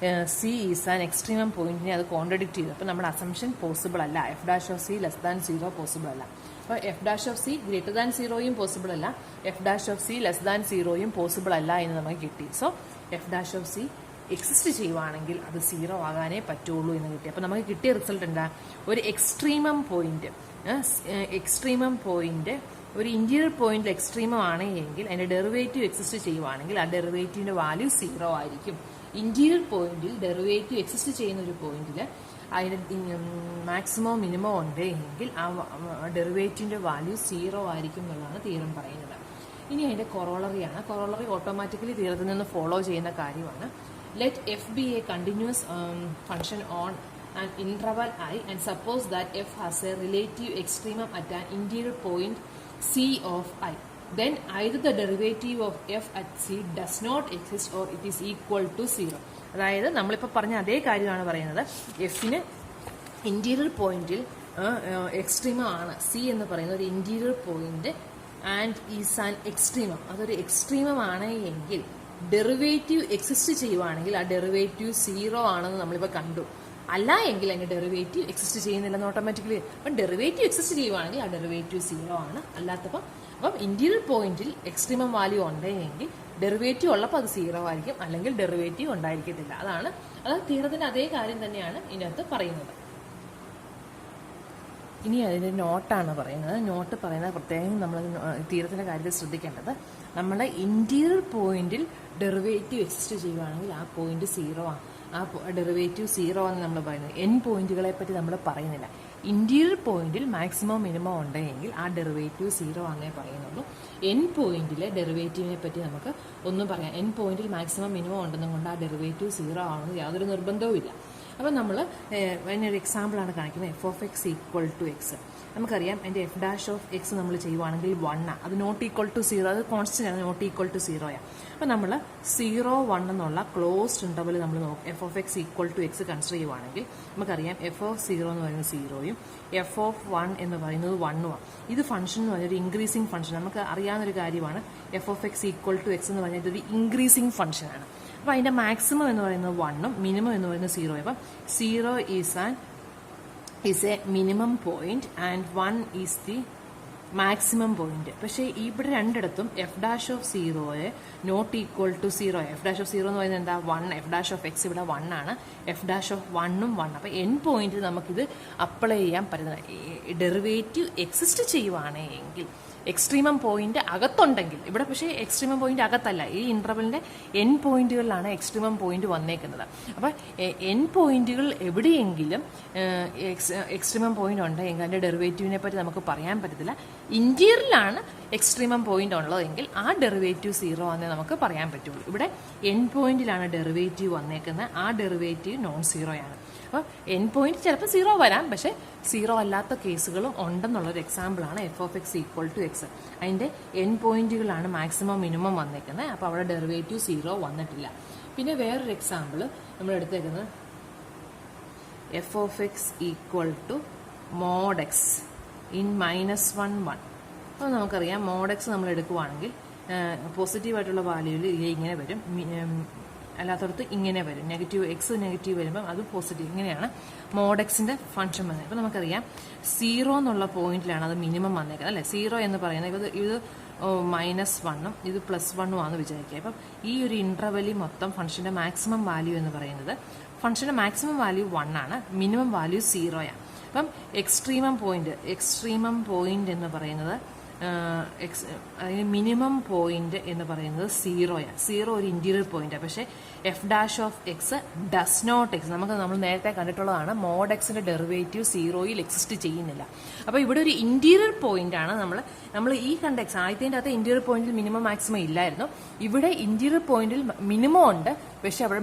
Speaker 1: സി ഈസ് ആൻ എക്സ്ട്രീമം പോയിന്റിനെ അത് കോൺട്രഡിക്റ്റ് ചെയ്തു. അപ്പോൾ നമ്മുടെ അസംഷൻ പോസിബിൾ അല്ല. F dash of C less than 0 possible അല്ല. അപ്പോൾ F dash of C greater than 0യും പോസിബിൾ അല്ല, F dash of C less than 0യും പോസിബിൾ അല്ല എന്ന് നമുക്ക് കിട്ടി. So F dash of C exist ചെയ്യുവാണെങ്കിൽ അത് 0 ആകാനേ പറ്റുള്ളൂ എന്ന് കിട്ടി. അപ്പോൾ നമുക്ക് കിട്ടിയ റിസൾട്ട് എന്താ? ഒരു എക്സ്ട്രീമം പോയിന്റ് ഒരു ഇന്റീരിയർ പോയിന്റിൽ എക്സ്ട്രീമം ആണ് എങ്കിൽ അതിന്റെ ഡെറിവേറ്റീവ് എക്സിസ്റ്റ് ചെയ്യുവാണെങ്കിൽ ആ ഡെറിവേറ്റീവിന്റെ വാല്യൂ 0 ആയിരിക്കും. ഇന്റീരിയർ പോയിന്റിൽ ഡെറിവേറ്റീവ് എക്സിസ്റ്റ് ചെയ്യുന്ന ഒരു പോയിന്റിൽ അതിന്റെ മാക്സിമോ മിനിമോ ഉണ്ട് എങ്കിൽ ആ ഡെറിവേറ്റീവിന്റെ വാല്യൂ 0 ആയിരിക്കും എന്നുള്ളതാണ് തിയറം പറയുന്നത്. ഇനി അതിന്റെ കൊറോളറിയാണ്. കൊറോളറി ഓട്ടോമാറ്റിക്കലി തിയറത്തിൽ നിന്ന് ഫോളോ ചെയ്യുന്ന കാര്യമാണ്. Let F B A continuous function on an interval I and suppose that f has a relative extremum at an interior point C of I. Then either the derivative of f at C does not exist or it is equal to 0. അതായത് നമ്മളിപ്പോൾ പറഞ്ഞ അതേ കാര്യമാണ് പറയുന്നത്. എഫിന് interior പോയിന്റിൽ extremum ആണ്. C എന്ന് പറയുന്ന ഒരു interior point and is an extremum. അതൊരു എക്സ്ട്രീമം ആണ് എങ്കിൽ ഡെറിവേറ്റീവ് എക്സിസ്റ്റ് ചെയ്യുവാണെങ്കിൽ ആ ഡെറിവേറ്റീവ് 0 ആണെന്ന് നമ്മളിപ്പോൾ കണ്ടു. അല്ല എങ്കിൽ അതിന്റെ ഡെറിവേറ്റീവ് എക്സിസ്റ്റ് ചെയ്യുന്നില്ലെന്ന് ഓട്ടോമാറ്റിക്കലി. അപ്പം ഡെറിവേറ്റീവ് എക്സിസ്റ്റ് ചെയ്യുവാണെങ്കിൽ ആ ഡെറിവേറ്റീവ് 0 ആണ്. അല്ലാത്തപ്പം ഇന്റീരിയർ പോയിന്റിൽ എക്സ്ട്രീമം വാല്യൂ ഉണ്ടെങ്കിൽ ഡെറിവേറ്റീവ് ഉള്ളപ്പോൾ അത് 0 ആയിരിക്കും, അല്ലെങ്കിൽ ഡെറിവേറ്റീവ് ഉണ്ടായിരിക്കത്തില്ല. അതാണ് തിയറത്തിന്റെ അതേ കാര്യം തന്നെയാണ് ഇതിനകത്ത് പറയുന്നത്. ഇനി അതിന്റെ നോട്ടാണ് പറയുന്നത്. നോട്ട് പറയുന്നത് പ്രത്യേകം നമ്മൾ തിയറത്തിന്റെ കാര്യത്തിൽ ശ്രദ്ധിക്കേണ്ടത്, നമ്മളെ ഇന്റീരിയർ പോയിന്റിൽ ഡെറിവേറ്റീവ് എക്സിസ്റ്റ് ചെയ്യുവാണെങ്കിൽ ആ പോയിന്റ് 0 ആണ്. ആ ഡെറിവേറ്റീവ് 0 എന്ന് നമ്മൾ പറയുന്നത്. എൻ പോയിന്റുകളെ പറ്റി നമ്മൾ പറയുന്നില്ല. ഇന്റീരിയർ പോയിന്റിൽ മാക്സിമം മിനിമം ഉണ്ടെങ്കിൽ ആ ഡെറിവേറ്റീവ് 0 ആണെന്നേ പറയുന്നുള്ളൂ. എൻ പോയിന്റിലെ ഡെറിവേറ്റീവിനെ പറ്റി നമുക്ക് ഒന്നും പറയാം. എൻ പോയിന്റിൽ മാക്സിമം മിനിമം ഉണ്ടെന്നും കൊണ്ട് ആ ഡെറിവേറ്റീവ് 0 ആണെന്ന് യാതൊരു നിർബന്ധവും ഇല്ല. അപ്പം നമ്മൾ അതിനൊരു എക്സാമ്പിളാണ് കാണിക്കുന്നത്. F of x equal to x. നമുക്കറിയാം അതിൻ്റെ എഫ് ഡാഷ് ഓഫ് എക്സ് നമ്മൾ ചെയ്യുവാണെങ്കിൽ 1 അത് നോട്ട് ഈക്വൽ ടു 0, അത് കോൺസ്റ്റന്റ് ആണ്, നോട്ട് ഈക്വൽ ടു 0 ആണ്. അപ്പം നമ്മൾ 0, 1 എന്നുള്ള ക്ലോസ്ഡ് ഇന്റർവൽ നമ്മൾ f of x equal to x consider ചെയ്യുവാണെങ്കിൽ നമുക്കറിയാം എഫ് ഓഫ് 0 എന്ന് പറയുന്നത് 0യും എഫ് ഓഫ് 1 എന്ന് പറയുന്നത് 1ഉമാണ്. ഇത് ഫംഗ്ഷൻ എന്ന് പറഞ്ഞാൽ ഒരു ഇൻക്രീസിങ് ഫംഗ്ഷൻ. നമുക്ക് അറിയാവുന്നൊരു കാര്യമാണ് f of x equal to x എന്ന് പറഞ്ഞാൽ ഇതൊരു ഇൻക്രീസിങ് ഫംഗ്ഷനാണ്. അപ്പം അതിൻ്റെ മാക്സിമം എന്ന് പറയുന്നത് 1ഉം മിനിമം എന്ന് പറയുന്നത് 0. അപ്പം 0 is a minimum point and 1 is the maximum point. പക്ഷേ ഇവിടെ രണ്ടിടത്തും എഫ് ഡാഷ് ഓഫ് സീറോയെ not equal to zero. F dash of zero എന്ന് പറയുന്നത് എന്താ? 1. എഫ് ഡാഷ് ഓഫ് എക്സ് ഇവിടെ 1 ആണ്. എഫ് ഡാഷ് ഓഫ് 1ഉം 1. അപ്പോൾ എൻ പോയിന്റിൽ നമുക്കിത് അപ്ലൈ ചെയ്യാൻ പറ്റുന്നത്. ഡെറിവേറ്റീവ് എക്സിസ്റ്റ് ചെയ്യുവാണെങ്കിൽ എക്സ്ട്രീമം പോയിന്റ് അകത്തുണ്ടെങ്കിൽ, ഇവിടെ പക്ഷേ എക്സ്ട്രീമം പോയിന്റ് അകത്തല്ല, ഈ ഇന്റർവെലിന്റെ എൻ പോയിന്റുകളിലാണ് എക്സ്ട്രീമം പോയിന്റ് വന്നേക്കുന്നത്. അപ്പോൾ എൻ പോയിന്റുകൾ എവിടെയെങ്കിലും എക്സ്ട്രീമം പോയിന്റ് ഉണ്ടെങ്കിൽ അതിന്റെ ഡെറിവേറ്റീവിനെ പറ്റി നമുക്ക് പറയാൻ പറ്റത്തില്ല. ഇന്റീരിയറിലാണ് എക്സ്ട്രീമം പോയിന്റ് ഉള്ളതെങ്കിൽ ആ ഡെറിവേറ്റീവ് 0 ആണെന്ന് നമുക്ക് പറയാൻ പറ്റുള്ളൂ. ഇവിടെ എൻ പോയിന്റിലാണ് ഡെറിവേറ്റീവ് വന്നേക്കുന്നത്. ആ ഡെറിവേറ്റീവ് നോൺ സീറോയാണ്. അപ്പോൾ എൻ പോയിന്റ് ചിലപ്പോൾ 0 വരാം, പക്ഷേ 0 അല്ലാത്ത കേസുകളും ഉണ്ടെന്നുള്ളൊരു എക്സാമ്പിളാണ് f of x equal to x. അതിൻ്റെ എൻ പോയിന്റുകളാണ് മാക്സിമം മിനിമം വന്നേക്കുന്നത്. അപ്പോൾ അവിടെ ഡെറിവേറ്റീവ് 0 വന്നിട്ടില്ല. പിന്നെ വേറൊരു എക്സാമ്പിൾ നമ്മൾ എടുത്തേക്കുന്നത് f of x equal to mod x in -1 1. അപ്പോൾ നമുക്കറിയാം മോഡ് എക്സ് നമ്മൾ എടുക്കുവാണെങ്കിൽ പോസിറ്റീവായിട്ടുള്ള വാല്യൂവിൽ ഇങ്ങനെ വരും, അല്ലാത്തടത്ത് ഇങ്ങനെ വരും. നെഗറ്റീവ് എക്സ് നെഗറ്റീവ് വരുമ്പം അത് പോസിറ്റീവ്. ഇങ്ങനെയാണ് മോഡ് എക്സിന്റെ ഫംഗ്ഷൻ വന്നത്. അപ്പോൾ നമുക്കറിയാം 0 എന്നുള്ള പോയിന്റിലാണ് അത് മിനിമം വന്നേക്കുന്നത് അല്ലേ. 0 എന്ന് പറയുന്നത് ഇത് -1ഉം ഇത് +1ഉം ആണെന്ന് വിചാരിക്കുക. അപ്പം ഈ ഒരു ഇന്റർവെല്ലിൽ മൊത്തം ഫംഗ്ഷന്റെ മാക്സിമം വാല്യൂ എന്ന് പറയുന്നത്, ഫംഗ്ഷന്റെ മാക്സിമം വാല്യൂ 1 ആണ്, മിനിമം വാല്യൂ 0 ആണ്. അപ്പം എക്സ്ട്രീമം പോയിന്റ് എന്ന് പറയുന്നത് മിനിമം പോയിന്റ് എന്ന് പറയുന്നത് 0 ആണ്. 0 ഒരു ഇന്റീരിയർ പോയിന്റ്. പക്ഷേ f dash of x does not exist, നമ്മൾ നേരത്തെ കണ്ടിട്ടുള്ളതാണ്. മോഡ് എക്സിന്റെ ഡെറിവേറ്റീവ് 0യിൽ എക്സിസ്റ്റ് ചെയ്യുന്നില്ല. അപ്പോൾ ഇവിടെ ഒരു ഇന്റീരിയർ പോയിന്റ് ആണ്. നമ്മൾ ഈ കണ്ട എക്സ് ആദ്യത്തിൻ്റെ അകത്ത് ഇന്റീരിയർ പോയിന്റിൽ മിനിമം മാക്സിമം ഇല്ലായിരുന്നു. ഇവിടെ ഇന്റീരിയർ പോയിന്റിൽ മിനിമം ഉണ്ട്, പക്ഷെ അവിടെ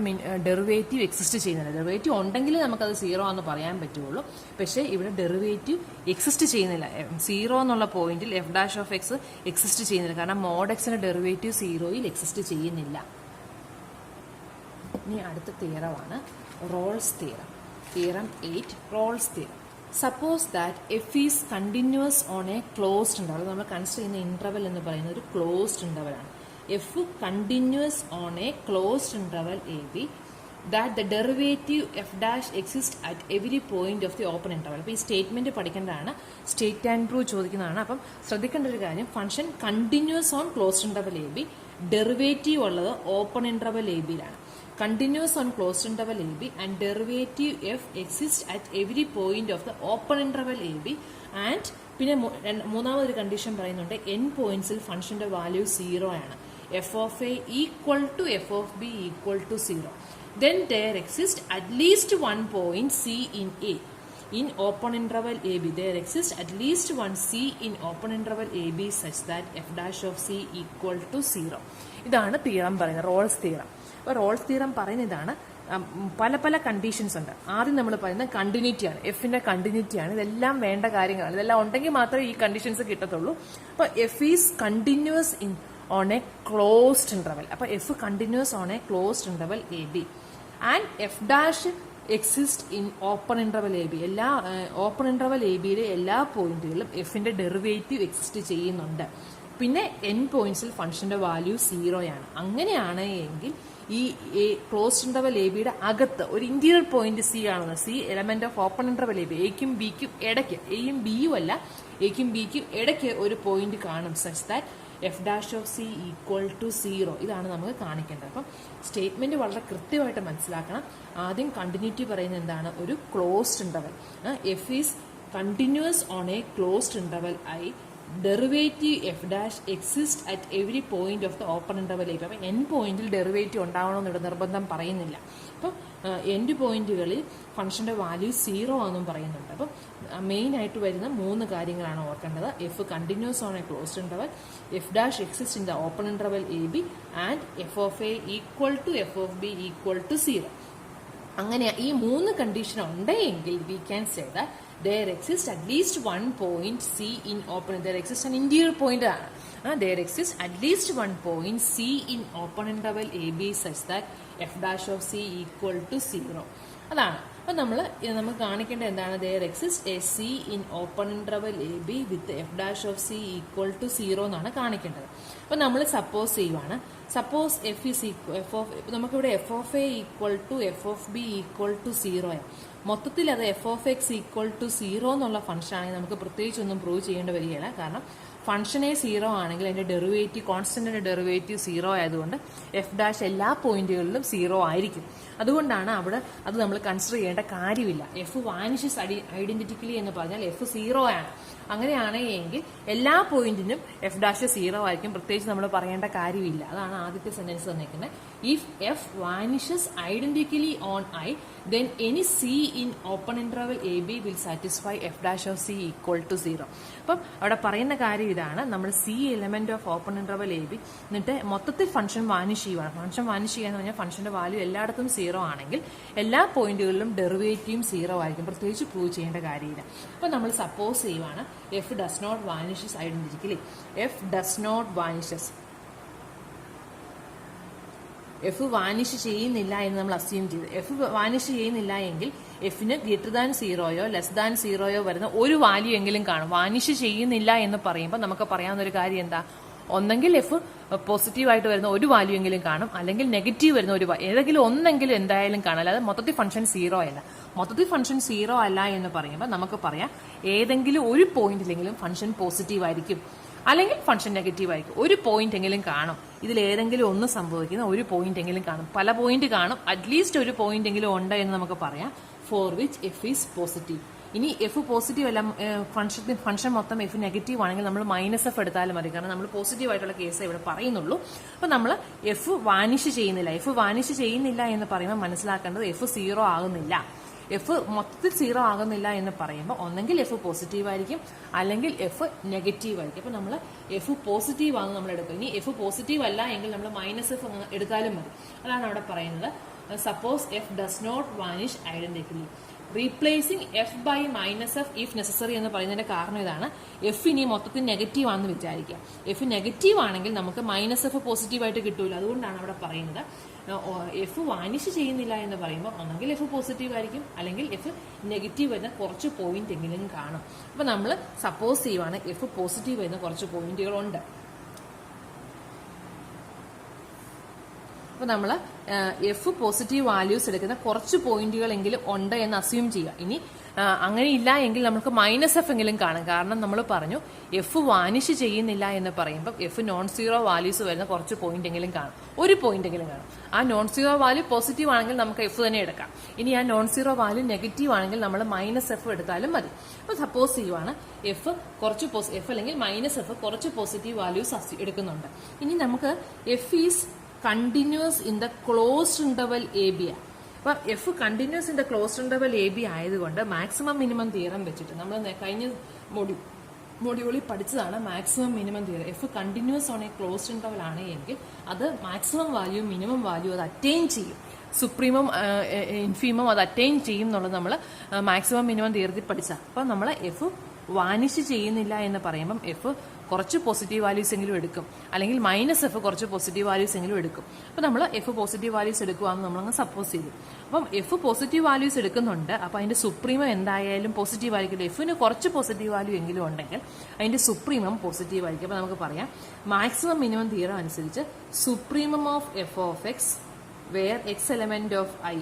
Speaker 1: ഡെറിവേറ്റീവ് എക്സിസ്റ്റ് ചെയ്യുന്നില്ല. ഡെറിവേറ്റീവ് ഉണ്ടെങ്കിൽ നമുക്കത് 0 ആണെന്ന് പറയാൻ പറ്റുള്ളൂ. പക്ഷേ ഇവിടെ ഡെറിവേറ്റീവ് എക്സിസ്റ്റ് ചെയ്യുന്നില്ല. 0 എന്നുള്ള പോയിന്റിൽ F dash of X exist ചെയ്യുന്നില്ല, കാരണം മോഡ് എക്സിന്റെ ഡെറിവേറ്റീവ് 0യിൽ എക്സിസ്റ്റ് ചെയ്യുന്നില്ല. ഇനി അടുത്ത തിയറമാണ് Rolle's theorem. Theorem 8 Rolle's theorem. Suppose that F is continuous on a closed interval. നമ്മൾ കൺസിഡർ ചെയ്യുന്ന ഇന്റർവൽ എന്ന് പറയുന്നത് ഒരു ക്ലോസ്ഡ് ഇന്റർവൽ ആണ്. F continuous on a closed interval A B that the derivative F dash exist at every point of the open interval. അപ്പോൾ ഈ statement പഠിക്കേണ്ടതാണ്, state and prove ചോദിക്കുന്നതാണ്. അപ്പം ശ്രദ്ധിക്കേണ്ട ഒരു കാര്യം, function continuous on closed interval A B, derivative ഉള്ളത് open interval A ബിയിലാണ്. Continuous on closed interval AB and derivative f exists at every point of the open interval AB and പിന്നെ മൂന്നാമതൊരു condition പറയുന്നുണ്ട്, n പോയിന്റ്സിൽ ഫംഗ്ഷന്റെ value 0 ആണ്. F of a equal to F of b equal to 0. Then there exists at least one point C in A. In open interval AB, there exists at least one C in open interval AB such that f dash of C equal to 0. ഇതാണ് theorem പറയുന്നത്, Rolls theorem. അപ്പോൾ Rolls theorem പറയുന്ന ഇതാണ്. പല conditions ഉണ്ട്. ആദ്യം നമ്മൾ പറയുന്നത് കണ്ടിന്യൂറ്റിയാണ്, എഫിന്റെ കണ്ടിന്യൂറ്റിയാണ്. ഇതെല്ലാം വേണ്ട കാര്യങ്ങളാണ്. ഇതെല്ലാം ഉണ്ടെങ്കിൽ മാത്രമേ ഈ കണ്ടീഷൻസ് കിട്ടത്തുള്ളൂ. അപ്പോൾ F is continuous in on a closed interval. അപ്പോൾ F continuous on a closed interval A B and F dash exist in open interval A B. എല്ലാ ഓപ്പൺ ഇന്റർവൽ എ ബിയിലെ എല്ലാ പോയിന്റുകളിലും എഫിന്റെ ഡെറിവേറ്റീവ് എക്സിസ്റ്റ് ചെയ്യുന്നുണ്ട്. പിന്നെ n പോയിന്റ്സിൽ ഫംഗ്ഷന്റെ value 0 ആണ്. അങ്ങനെയാണ് എങ്കിൽ ഈ ക്ലോസ്ഡ് ഇന്റർവൽ എ ബിയുടെ അകത്ത് ഒരു ഇന്റീരിയർ പോയിന്റ് സി ആണെന്ന്, C element of open interval A B, എക്കും ബിക്കും ഇടയ്ക്ക്, എയും ബിയും അല്ല, എക്കും ബിക്കും ഇടയ്ക്ക് ഒരു പോയിന്റ് കാണും such that F dash of C equal to 0. ഇതാണ് നമുക്ക് കാണിക്കേണ്ടത്. അപ്പം സ്റ്റേറ്റ്മെന്റ് വളരെ കൃത്യമായിട്ട് മനസ്സിലാക്കണം. ആദ്യം കണ്ടിന്യൂറ്റി പറയുന്നത് എന്താണ്? ഒരു closed interval. F is continuous on a closed interval I, derivative F dash exist at every point of the open interval A B. അപ്പം എൻ പോയിന്റിൽ ഡെറിവേറ്റീവ് ഉണ്ടാവണമെന്നിവിടെ നിർബന്ധം പറയുന്നില്ല. അപ്പം എൻഡ് പോയിന്റുകളിൽ ഫംഗ്ഷന്റെ വാല്യൂ 0 ആണെന്നും പറയുന്നുണ്ട്. അപ്പം മെയിൻ ആയിട്ട് വരുന്ന 3 കാര്യങ്ങളാണ് ഓർക്കേണ്ടത്. F continuous on a closed interval, f dash exist in the open interval A B and f of a equal to F of b equal to 0. അങ്ങനെ ഈ 3 കണ്ടീഷൻ ഉണ്ടെങ്കിൽ we can say that there exists at least one point C in open. There exists an interior point. There exists at least one point C in open interval AB such that f dash of C equal to 0. അതാണ്. അപ്പം നമുക്ക് കാണിക്കേണ്ടത് എന്താണ്? there exists a c in open interval a b with f dash of c equal to 0 എന്നാണ് കാണിക്കേണ്ടത്. അപ്പം നമ്മൾ suppose ചെയ്യുവാണ്, സപ്പോസ് എഫ് ഇസ് നമുക്കിവിടെ f of a equal to F of b equal to 0 മൊത്തത്തിൽ അത് f of x equal to 0 എന്നുള്ള function ആണെങ്കിൽ നമുക്ക് പ്രത്യേകിച്ചൊന്നും പ്രൂവ് ചെയ്യേണ്ടി വരികയില്ല. കാരണം ഫംഗ്ഷനെ 0 ആണെങ്കിൽ അതിന്റെ ഡെറിവേറ്റീവ് കോൺസ്റ്റന്റിന്റെ ഡെറിവേറ്റീവ് 0 ആയതുകൊണ്ട് എഫ് ഡാഷ് എല്ലാ പോയിന്റുകളിലും 0 ആയിരിക്കും. അതുകൊണ്ടാണ് അവിടെ അത് നമ്മൾ കൺസിഡർ ചെയ്യേണ്ട കാര്യമില്ല. എഫ് വാനിഷസ് ഐഡന്റിറ്റിക്കലി എന്ന് പറഞ്ഞാൽ എഫ് 0 ആണ്. അങ്ങനെയാണെങ്കിൽ എല്ലാ പോയിന്റിനും എഫ് ഡാഷ് 0 ആയിരിക്കും, പ്രത്യേകിച്ച് നമ്മൾ പറയേണ്ട കാര്യമില്ല. അതാണ് ആദ്യത്തെ സെന്റൻസ് തന്നിരിക്കുന്നത്. If F vanishes identically on I then any c in open interval a b will satisfy f dash of c equal to 0. അപ്പം അവിടെ പറയുന്ന കാര്യം ഇതാണ്, നമ്മൾ c element of open interval A B എന്നിട്ട് മൊത്തത്തിൽ ഫംഗ്ഷൻ വാനിഷ് ചെയ്യുകയാണ്. Function vanish ചെയ്യാന്ന് പറഞ്ഞാൽ ഫംഗ്ഷന്റെ വാല്യൂ എല്ലായിടത്തും 0 ആണെങ്കിൽ എല്ലാ പോയിന്റുകളിലും ഡെറിവേറ്റീവും 0 ആയിരിക്കും, പ്രത്യേകിച്ച് പ്രൂവ് ചെയ്യേണ്ട കാര്യമില്ല. അപ്പം നമ്മൾ സപ്പോസ് ചെയ്യുവാണ് F does not vanishes identically, F does not vanishes, F vanish ചെയ്യുന്നില്ല എന്ന് നമ്മൾ അസ്യൂം ചെയ്തു. എഫ് വാനിഷ് ചെയ്യുന്നില്ല എങ്കിൽ എഫിന് ഗ്രേറ്റർ ദാൻ 0യോ ലെസ് ദാൻ 0യോ വരുന്ന ഒരു വാല്യൂ എങ്കിലും കാണും. വാനിഷ് ചെയ്യുന്നില്ല എന്ന് പറയുമ്പോൾ നമുക്ക് പറയാവുന്ന ഒരു കാര്യം എന്താ? ഒന്നെങ്കിൽ എഫ് പോസിറ്റീവായിട്ട് വരുന്ന ഒരു വാല്യൂ എങ്കിലും കാണും, അല്ലെങ്കിൽ നെഗറ്റീവ് വരുന്ന ഒരു ഏതെങ്കിലും ഒന്നെങ്കിലും എന്തായാലും കാണും. അല്ലാതെ മൊത്തത്തിൽ ഫംഗ്ഷൻ 0 അല്ല. മൊത്തത്തിൽ ഫംഗ്ഷൻ 0 അല്ല എന്ന് പറയുമ്പോൾ നമുക്ക് പറയാം ഏതെങ്കിലും ഒരു പോയിന്റിലെങ്കിലും ഫംഗ്ഷൻ പോസിറ്റീവ് ആയിരിക്കും, അല്ലെങ്കിൽ ഫംഗ്ഷൻ നെഗറ്റീവ് ആയിരിക്കും. ഒരു പോയിന്റ് എങ്കിലും കാണും. ഇതിൽ ഏതെങ്കിലും ഒന്ന് സംഭവിക്കുന്ന ഒരു പോയിന്റ് എങ്കിലും കാണും. പല പോയിന്റ് കാണും, അറ്റ്ലീസ്റ്റ് ഒരു പോയിന്റ് എങ്കിലും ഉണ്ട് എന്ന് നമുക്ക് പറയാം. For which f is positive. ഇനി എഫ് പോസിറ്റീവ് അല്ല, ഫംഗ്ഷൻ മൊത്തം എഫ് നെഗറ്റീവ് ആണെങ്കിൽ നമ്മൾ മൈനസ് എഫ് എടുത്താലും മതി. കാരണം നമ്മൾ പോസിറ്റീവ് ആയിട്ടുള്ള കേസ് ഇവിടെ പറയുന്നുള്ളൂ. അപ്പൊ നമ്മൾ എഫ് വാനിഷ് ചെയ്യുന്നില്ല. എഫ് വാനിഷ് ചെയ്യുന്നില്ല എന്ന് പറയുമ്പോൾ മനസ്സിലാക്കേണ്ടത് എഫ് 0 ആകുന്നില്ല. എഫ് മൊത്തത്തിൽ 0 ആകുന്നില്ല എന്ന് പറയുമ്പോൾ ഒന്നെങ്കിൽ എഫ് പോസിറ്റീവ് ആയിരിക്കും, അല്ലെങ്കിൽ എഫ് നെഗറ്റീവ് ആയിരിക്കും. അപ്പൊ നമ്മൾ എഫ് പോസിറ്റീവ് ആണെന്ന് നമ്മൾ എടുക്കും. ഇനി എഫ് പോസിറ്റീവ് അല്ല എങ്കിൽ നമ്മൾ മൈനസ് എഫ് എടുത്താലും മതി. അതാണ് അവിടെ പറയുന്നത്. Suppose F does not vanish identically, replacing F by minus F if necessary എന്ന് പറയുന്നതിന്റെ കാരണം ഇതാണ്. എഫ് ഇനി മൊത്തത്തിൽ നെഗറ്റീവ് ആണെന്ന് വിചാരിക്കുക. എഫ് നെഗറ്റീവ് ആണെങ്കിൽ നമുക്ക് മൈനസ് എഫ് പോസിറ്റീവായിട്ട് കിട്ടൂല. അതുകൊണ്ടാണ് അവിടെ പറയുന്നത് എഫ് വാനിഷ് ചെയ്യുന്നില്ല എന്ന് പറയുമ്പോൾ ഒന്നെങ്കിൽ എഫ് പോസിറ്റീവ് ആയിരിക്കും, അല്ലെങ്കിൽ എഫ് നെഗറ്റീവ് വരുന്ന കുറച്ച് പോയിന്റ് എങ്കിലും കാണും. അപ്പൊ നമ്മൾ സപ്പോസ് ചെയ്യുവാണ് എഫ് പോസിറ്റീവ് വരുന്ന കുറച്ച് പോയിന്റുകളുണ്ട്. അപ്പൊ നമ്മൾ എഫ് പോസിറ്റീവ് വാല്യൂസ് എടുക്കുന്ന കുറച്ച് പോയിന്റുകളെങ്കിലും ഉണ്ട് എന്ന് അസ്യൂം ചെയ്യുക. ഇനി അങ്ങനെ ഇല്ല എങ്കിൽ നമുക്ക് മൈനസ് എഫ് എങ്കിലും കാണും. കാരണം നമ്മൾ പറഞ്ഞു എഫ് വാനിഷ് ചെയ്യുന്നില്ല എന്ന് പറയുമ്പോൾ എഫ് നോൺ 0 വാല്യൂസ് വരുന്ന കുറച്ച് പോയിന്റ് എങ്കിലും കാണും, ഒരു പോയിന്റ് എങ്കിലും കാണും. ആ നോൺ 0 വാല്യൂ പോസിറ്റീവ് ആണെങ്കിൽ നമുക്ക് എഫ് തന്നെ എടുക്കാം. ഇനി ആ നോൺ 0 വാല്യൂ നെഗറ്റീവ് ആണെങ്കിൽ നമ്മൾ മൈനസ് എഫ് എടുത്താലും മതി. അപ്പൊ സപ്പോസ് ചെയ്യുവാണ് എഫ് കുറച്ച് എഫ് അല്ലെങ്കിൽ മൈനസ് എഫ് കുറച്ച് പോസിറ്റീവ് വാല്യൂസ് എടുക്കുന്നുണ്ട്. ഇനി നമുക്ക് F is continuous in the closed interval A B. അപ്പൊ F continuous in the closed interval A B ആയതുകൊണ്ട് മാക്സിമം മിനിമം തിയറം വെച്ചിട്ട് നമ്മൾ കഴിഞ്ഞ മൊഡ്യൂളിൽ പഠിച്ചതാണ് maximum minimum theorem. F continuous on a closed interval ആണ് എങ്കിൽ അത് മാക്സിമം വാല്യൂ മിനിമം വാല്യൂ അത് അറ്റൈൻ ചെയ്യും, സുപ്രീമും ഇൻഫീമും അത് അറ്റൈൻ ചെയ്യും എന്നുള്ളത് നമ്മൾ മാക്സിമം മിനിമം തിയറത്തിൽ പഠിച്ച. അപ്പൊ നമ്മൾ എഫ് വാനിഷ് ചെയ്യുന്നില്ല എന്ന് പറയുമ്പം എഫ് കുറച്ച് പോസിറ്റീവ് വാല്യൂസ് എങ്കിലും എടുക്കും, അല്ലെങ്കിൽ മൈനസ് എഫ് കുറച്ച് പോസിറ്റീവ് വാല്യൂസ് എങ്കിലും എടുക്കും. അപ്പൊ നമ്മൾ എഫ് പോസിറ്റീവ് വാല്യൂസ് എടുക്കുകയാണെന്ന് നമ്മളങ്ങ് സപ്പോസ് ചെയ്തു. അപ്പം എഫ് പോസിറ്റീവ് വാല്യൂസ് എടുക്കുന്നുണ്ട്. അപ്പൊ അതിന്റെ സുപ്രീമം എന്തായാലും പോസിറ്റീവ് ആയിരിക്കും. എഫിന് കുറച്ച് പോസിറ്റീവ് വാല്യൂ എങ്കിലും ഉണ്ടെങ്കിൽ അതിന്റെ സുപ്രീമം പോസിറ്റീവ് ആയിരിക്കും. അപ്പൊ നമുക്ക് പറയാം മാക്സിമം മിനിമം തിയറം അനുസരിച്ച് supremum of F of X where X element of I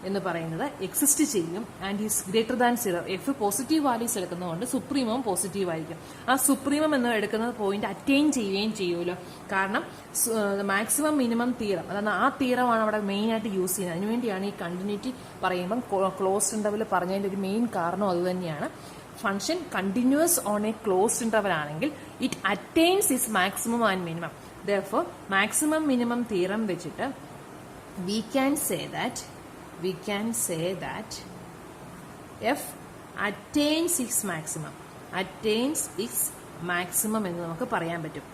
Speaker 1: എന്ന് പറയുന്നത് എക്സിസ്റ്റ് ചെയ്യും and is greater than 0. F positive values എടുക്കുന്നതുകൊണ്ട് സുപ്രീമം പോസിറ്റീവ് ആയിരിക്കും. ആ സുപ്രീമം എന്ന് എടുക്കുന്ന പോയിന്റ് അറ്റൈൻ ചെയ്യുകയും ചെയ്യുമല്ലോ. കാരണം മാക്സിമം മിനിമം തിയറം, അതാണ് ആ തിയറമാണ് അവിടെ മെയിൻ ആയിട്ട് യൂസ് ചെയ്യുന്നത്. അതിനുവേണ്ടിയാണ് ഈ കണ്ടിന്യൂറ്റി പറയുമ്പം ക്ലോസ്ഡ് ഇന്റർവൽ പറഞ്ഞതിന്റെ ഒരു മെയിൻ കാരണം അതുതന്നെയാണ്. Function continuous on a closed interval ആണെങ്കിൽ it attains its maximum and minimum. Therefore maximum minimum theorem വെച്ചിട്ട് we can say that f attains its maximum എന്ന് നമുക്ക് പറയാൻ പറ്റും.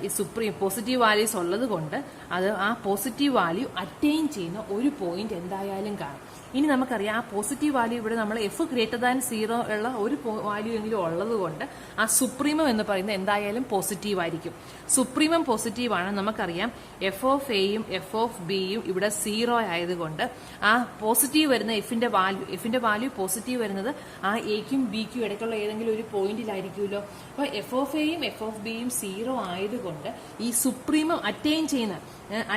Speaker 1: ഈ പോസിറ്റീവ് വാല്യൂസ് ഉള്ളത് കൊണ്ട് അത് ആ പോസിറ്റീവ് വാല്യൂ അറ്റൈൻ ചെയ്യുന്ന ഒരു പോയിന്റ് എന്തായാലും കാണും. ഇനി നമുക്കറിയാം ആ പോസിറ്റീവ് വാല്യൂ ഇവിടെ നമ്മൾ F>0 ഉള്ള ഒരു വാല്യൂ എങ്കിലും ഉള്ളത് കൊണ്ട് ആ സുപ്രീമം എന്ന് പറയുന്നത് എന്തായാലും പോസിറ്റീവ് ആയിരിക്കും. സുപ്രീമം പോസിറ്റീവ് ആണ്. നമുക്കറിയാം F(a)യും F(b)യും ഇവിടെ 0 ആയതുകൊണ്ട് ആ പോസിറ്റീവ് വരുന്ന എഫിന്റെ വാല്യൂ പോസിറ്റീവ് വരുന്നത് ആ എക്കും ബിക്കും ഇടയ്ക്കുള്ള ഏതെങ്കിലും ഒരു പോയിന്റിലായിരിക്കുമല്ലോ. അപ്പൊ F(a)യും F(b)യും 0 ആയതുകൊണ്ട് ഈ സുപ്രീമം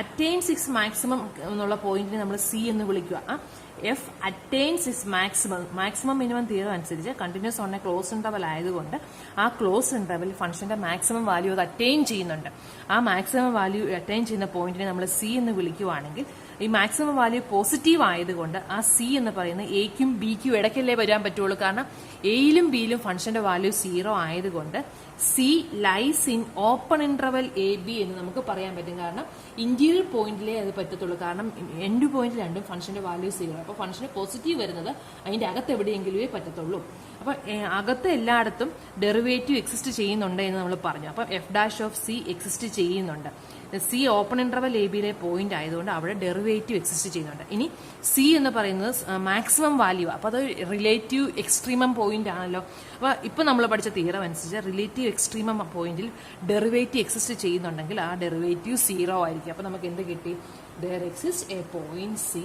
Speaker 1: അറ്റൈൻസ് ഇസ് മാക്സിമം എന്നുള്ള പോയിന്റിനെ നമ്മൾ സി എന്ന് വിളിക്കുക. F attains its maximum minimum theorem അനുസരിച്ച് continuous on a close interval ആയതുകൊണ്ട് ആ ക്ലോസ് ഇന്റർവൽ ഫംഗ്ഷന്റെ മാക്സിമം വാല്യൂ അത് അറ്റൈൻ ചെയ്യുന്നുണ്ട്. ആ മാക്സിമം വാല്യൂ അറ്റൈൻ ചെയ്യുന്ന പോയിന്റിനെ നമ്മൾ സി എന്ന് വിളിക്കുവാണെങ്കിൽ ഈ മാക്സിമം വാല്യൂ പോസിറ്റീവ് ആയതുകൊണ്ട് ആ സി എന്ന് പറയുന്നത് എക്കും ബിക്കും ഇടയ്ക്കല്ലേ വരാൻ പറ്റുള്ളൂ. കാരണം എയിലും ബിയിലും ഫംഗ്ഷന്റെ വാല്യൂ 0 ആയതുകൊണ്ട് c lies in open interval A b എന്ന് നമുക്ക് പറയാൻ പറ്റും. കാരണം ഇന്റീരിയർ പോയിന്റിലേ അത് പറ്റത്തുള്ളൂ. കാരണം എൻഡ് പോയിന്റ് രണ്ടും ഫംഗ്ഷന്റെ വാല്യൂ 0. അപ്പോൾ ഫംഗ്ഷന് പോസിറ്റീവ് വരുന്നത് അതിന്റെ അകത്ത് എവിടെയെങ്കിലുമേ പറ്റത്തുള്ളൂ. അപ്പൊ അകത്ത് എല്ലായിടത്തും ഡെറിവേറ്റീവ് എക്സിസ്റ്റ് ചെയ്യുന്നുണ്ട് എന്ന് നമ്മൾ പറഞ്ഞു. അപ്പൊ F' എക്സിസ്റ്റ് ചെയ്യുന്നുണ്ട്. സി ഓപ്പൺ ഇന്റർവൽ എ ബിയിലെ പോയിന്റ് ആയതുകൊണ്ട് അവിടെ ഡെറിവേറ്റീവ് എക്സിസ്റ്റ് ചെയ്യുന്നുണ്ട്. ഇനി സി എന്ന് പറയുന്നത് മാക്സിമം വാല്യൂ, അപ്പൊ അത് റിലേറ്റീവ് എക്സ്ട്രീമം പോയിന്റ് ആണല്ലോ. അപ്പൊ ഇപ്പൊ നമ്മൾ പഠിച്ച തിയറം അനുസരിച്ച് റിലേറ്റീവ് എക്സ്ട്രീമം പോയിന്റിൽ ഡെറിവേറ്റീവ് എക്സിസ്റ്റ് ചെയ്യുന്നുണ്ടെങ്കിൽ ആ ഡെറിവേറ്റീവ് 0 ആയിരിക്കും. അപ്പൊ നമുക്ക് എന്ത് കിട്ടി? there exists a point C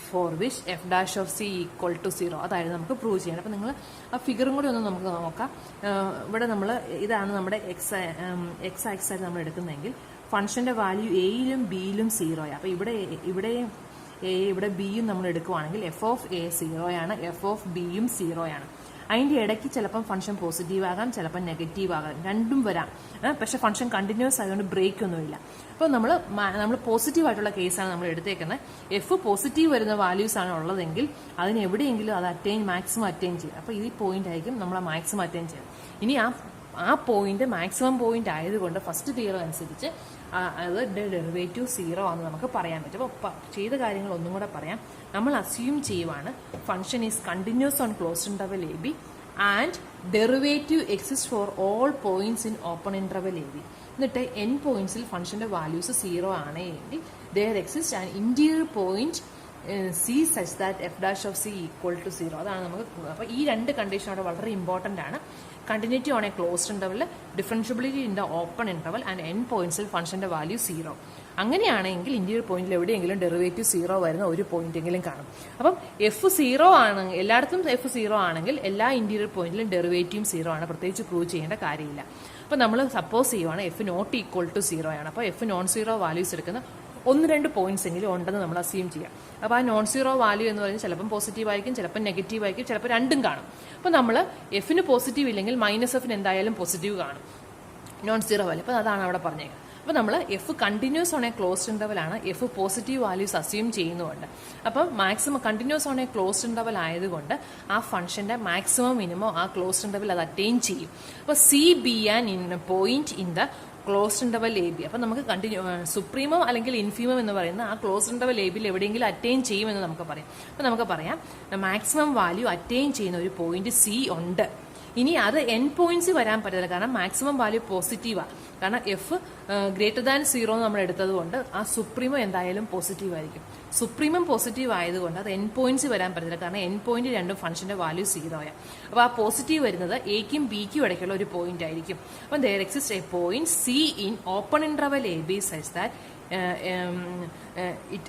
Speaker 1: for which F' equal to 0. അതായിരുന്നു നമുക്ക് പ്രൂവ് ചെയ്യണം. അപ്പം നിങ്ങൾ ആ ഫിഗറും കൂടി ഒന്ന് നമുക്ക് നോക്കാം. ഇവിടെ നമ്മൾ ഇതാണ് നമ്മുടെ എക്സ് ആക്സായിട്ട് നമ്മൾ എടുക്കുന്നതെങ്കിൽ ഫംഗ്ഷന്റെ വാല്യൂ എയിലും ബിയിലും 0 ആണ്. അപ്പം ഇവിടെ ഇവിടെ ബിയും നമ്മൾ എടുക്കുവാണെങ്കിൽ F(a) 0 ആണ്, F(b)യും 0 ആണ്. അതിന്റെ ഇടയ്ക്ക് ചിലപ്പം ഫംഗ്ഷൻ പോസിറ്റീവ് ആകാം, ചിലപ്പോൾ നെഗറ്റീവ് ആകാം, രണ്ടും വരാം. പക്ഷെ ഫംഗ്ഷൻ കണ്ടിന്യൂസ് ആയതുകൊണ്ട് ബ്രേക്ക് ഒന്നുമില്ല. അപ്പോൾ നമ്മൾ പോസിറ്റീവ് ആയിട്ടുള്ള കേസാണ് നമ്മൾ എടുത്തേക്കുന്നത്. എഫ് പോസിറ്റീവ് വരുന്ന വാല്യൂസ് ആണ് ഉള്ളതെങ്കിൽ അതിന് എവിടെയെങ്കിലും അത് മാക്സിമം അറ്റൈൻ ചെയ്യും. അപ്പോൾ ഈ പോയിന്റ് ആയിരിക്കും നമ്മൾ മാക്സിമം അറ്റൈൻ ചെയ്യുക. ഇനി ആ പോയിന്റ് മാക്സിമം പോയിന്റ് ആയതുകൊണ്ട് ഫസ്റ്റ് തിയറം അനുസരിച്ച് അത് ഡെറിവേറ്റീവ് 0 ആണെന്ന് നമുക്ക് പറയാൻ പറ്റും. അപ്പോൾ ചെയ്ത കാര്യങ്ങൾ ഒന്നും കൂടെ പറയാം. നമ്മൾ അസ്യൂം ചെയ്യുവാണ് function is continuous on closed interval A B and derivative exist for all points in open interval A B. എന്നിട്ട് n പോയിന്റ്സിൽ ഫംഗ്ഷന്റെ വാല്യൂസ് 0 ആണെങ്കിൽ there exists an interior point C such that F' equal to 0. അതാണ് നമുക്ക്. അപ്പോൾ ഈ രണ്ട് condition അവിടെ വളരെ ഇമ്പോർട്ടന്റ് ആണ്. Continuity on a closed interval, differentiability in the open interval and n പോയിന്റ്സിൽ ഫംഗ്ഷന്റെ വാല്യൂ 0. അങ്ങനെയാണെങ്കിൽ ഇന്റീരിയർ പോയിന്റിൽ എവിടെയെങ്കിലും ഡെറിവേറ്റീവ് 0 വരുന്ന ഒരു പോയിന്റ് എങ്കിലും കാണും. അപ്പം F0 ആണെങ്കിൽ എല്ലായിടത്തും F0 ആണെങ്കിൽ എല്ലാ ഇന്റീരിയർ പോയിന്റിലും ഡെറിവേറ്റീവും 0 ആണ്. പ്രത്യേകിച്ച് പ്രൂവ് ചെയ്യേണ്ട കാര്യമില്ല. അപ്പോൾ നമ്മൾ സപ്പോസ് ചെയ്യുവാണ് F(0) ആണ്. അപ്പോൾ F(non-0) വാല്യൂസ് എടുക്കുന്ന 1-2 പോയിന്റ്സ് എങ്കിലും ഉണ്ടെന്ന് നമ്മൾ അസ്യൂം ചെയ്യാം. അപ്പോൾ ആ non-0 വാല്യൂ എന്ന് പറയുന്നത് ചിലപ്പം പോസിറ്റീവ് ആയിരിക്കും, ചിലപ്പോൾ നെഗറ്റീവ് ആയിരിക്കും, ചിലപ്പോൾ രണ്ടും കാണും. അപ്പോൾ നമ്മൾ എഫിന് പോസിറ്റീവ് ഇല്ലെങ്കിൽ -Fന് എന്തായാലും പോസിറ്റീവ് കാണും, non-0 വാല്യൂ. അപ്പോൾ അതാണ് അവിടെ പറഞ്ഞേക്കുന്നത്. അപ്പോൾ നമ്മൾ F continuous on a closed interval ആണ്, എഫ് പോസിറ്റീവ് വാല്യൂസ് അസ്യൂം ചെയ്യുന്നുണ്ട്. അപ്പം maximum continuous on a closed interval ആയതുകൊണ്ട് ആ ഫംഗ്ഷന്റെ മാക്സിമം മിനിമം ആ ക്ലോസ്ഡ് ഇന്റർവൽ അത് അറ്റൈൻ ചെയ്യും. അപ്പോൾ C B and point in the closed interval A B. അപ്പം നമുക്ക് സുപ്രീമം അല്ലെങ്കിൽ ഇൻഫീമം എന്ന് പറയുന്ന ആ ക്ലോസ്ഡ് ഇന്റർവൽ എ ബിയിൽ എവിടെയെങ്കിലും അറ്റൈൻ ചെയ്യുമെന്ന് നമുക്ക് പറയാം. അപ്പം നമുക്ക് പറയാം മാക്സിമം വാല്യൂ അറ്റൈൻ ചെയ്യുന്ന ഒരു പോയിന്റ് സി ഉണ്ട്. ഇനി അത് n പോയിന്റ്സ് വരാൻ പറ്റില്ല, കാരണം മാക്സിമം വാല്യൂ പോസിറ്റീവാണ്. കാരണം F>0 നമ്മൾ എടുത്തത് കൊണ്ട് ആ സുപ്രീമം എന്തായാലും പോസിറ്റീവ് ആയിരിക്കും. സുപ്രീമം പോസിറ്റീവ് ആയതുകൊണ്ട് അത് n പോയിന്റ്സ് വരാൻ പറ്റില്ല, കാരണം n പോയിന്റ് രണ്ടും ഫംഗ്ഷന്റെ വാല്യൂ 0 ആണ്. അപ്പോൾ ആ പോസിറ്റീവ് വരുന്നത് എക്കും ബിക്കും ഇടയ്ക്കുള്ള ഒരു പോയിന്റ് ആയിരിക്കും. അപ്പം there exists a point C in open interval a b such that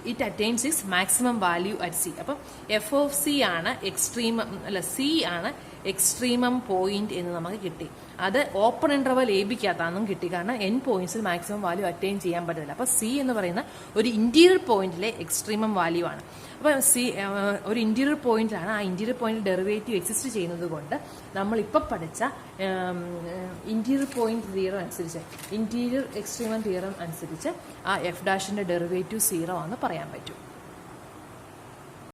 Speaker 1: it attains its maximum value at C. അപ്പം F(c) ആണ് എക്സ്ട്രീമം, അല്ല C ആണ് എക്സ്ട്രീമം പോയിന്റ് എന്ന് നമുക്ക് കിട്ടി. അത് ഓപ്പൺ ഇന്റർവൽ എ ബിക്കകത്താണെന്നും കിട്ടി, കാരണം n പോയിന്റ്സിൽ മാക്സിമം വാല്യൂ അറ്റൈൻ ചെയ്യാൻ പറ്റില്ല. അപ്പോൾ C എന്ന് പറയുന്ന ഒരു ഇന്റീരിയർ പോയിന്റിലെ എക്സ്ട്രീമം വാല്യൂ ആണ്. അപ്പോൾ C ഒരു ഇന്റീരിയർ പോയിന്റിലാണ്. ആ ഇന്റീരിയർ പോയിന്റ് ഡെറിവേറ്റീവ് എക്സിസ്റ്റ് ചെയ്യുന്നത് കൊണ്ട് നമ്മൾ ഇപ്പോൾ പഠിച്ച ഇന്റീരിയർ പോയിന്റ് തിയറം അനുസരിച്ച്, ഇന്റീരിയർ എക്സ്ട്രീമം തിയറം അനുസരിച്ച് ആ F' ഡെറിവേറ്റീവ് 0 ആണെന്ന് പറയാൻ പറ്റും.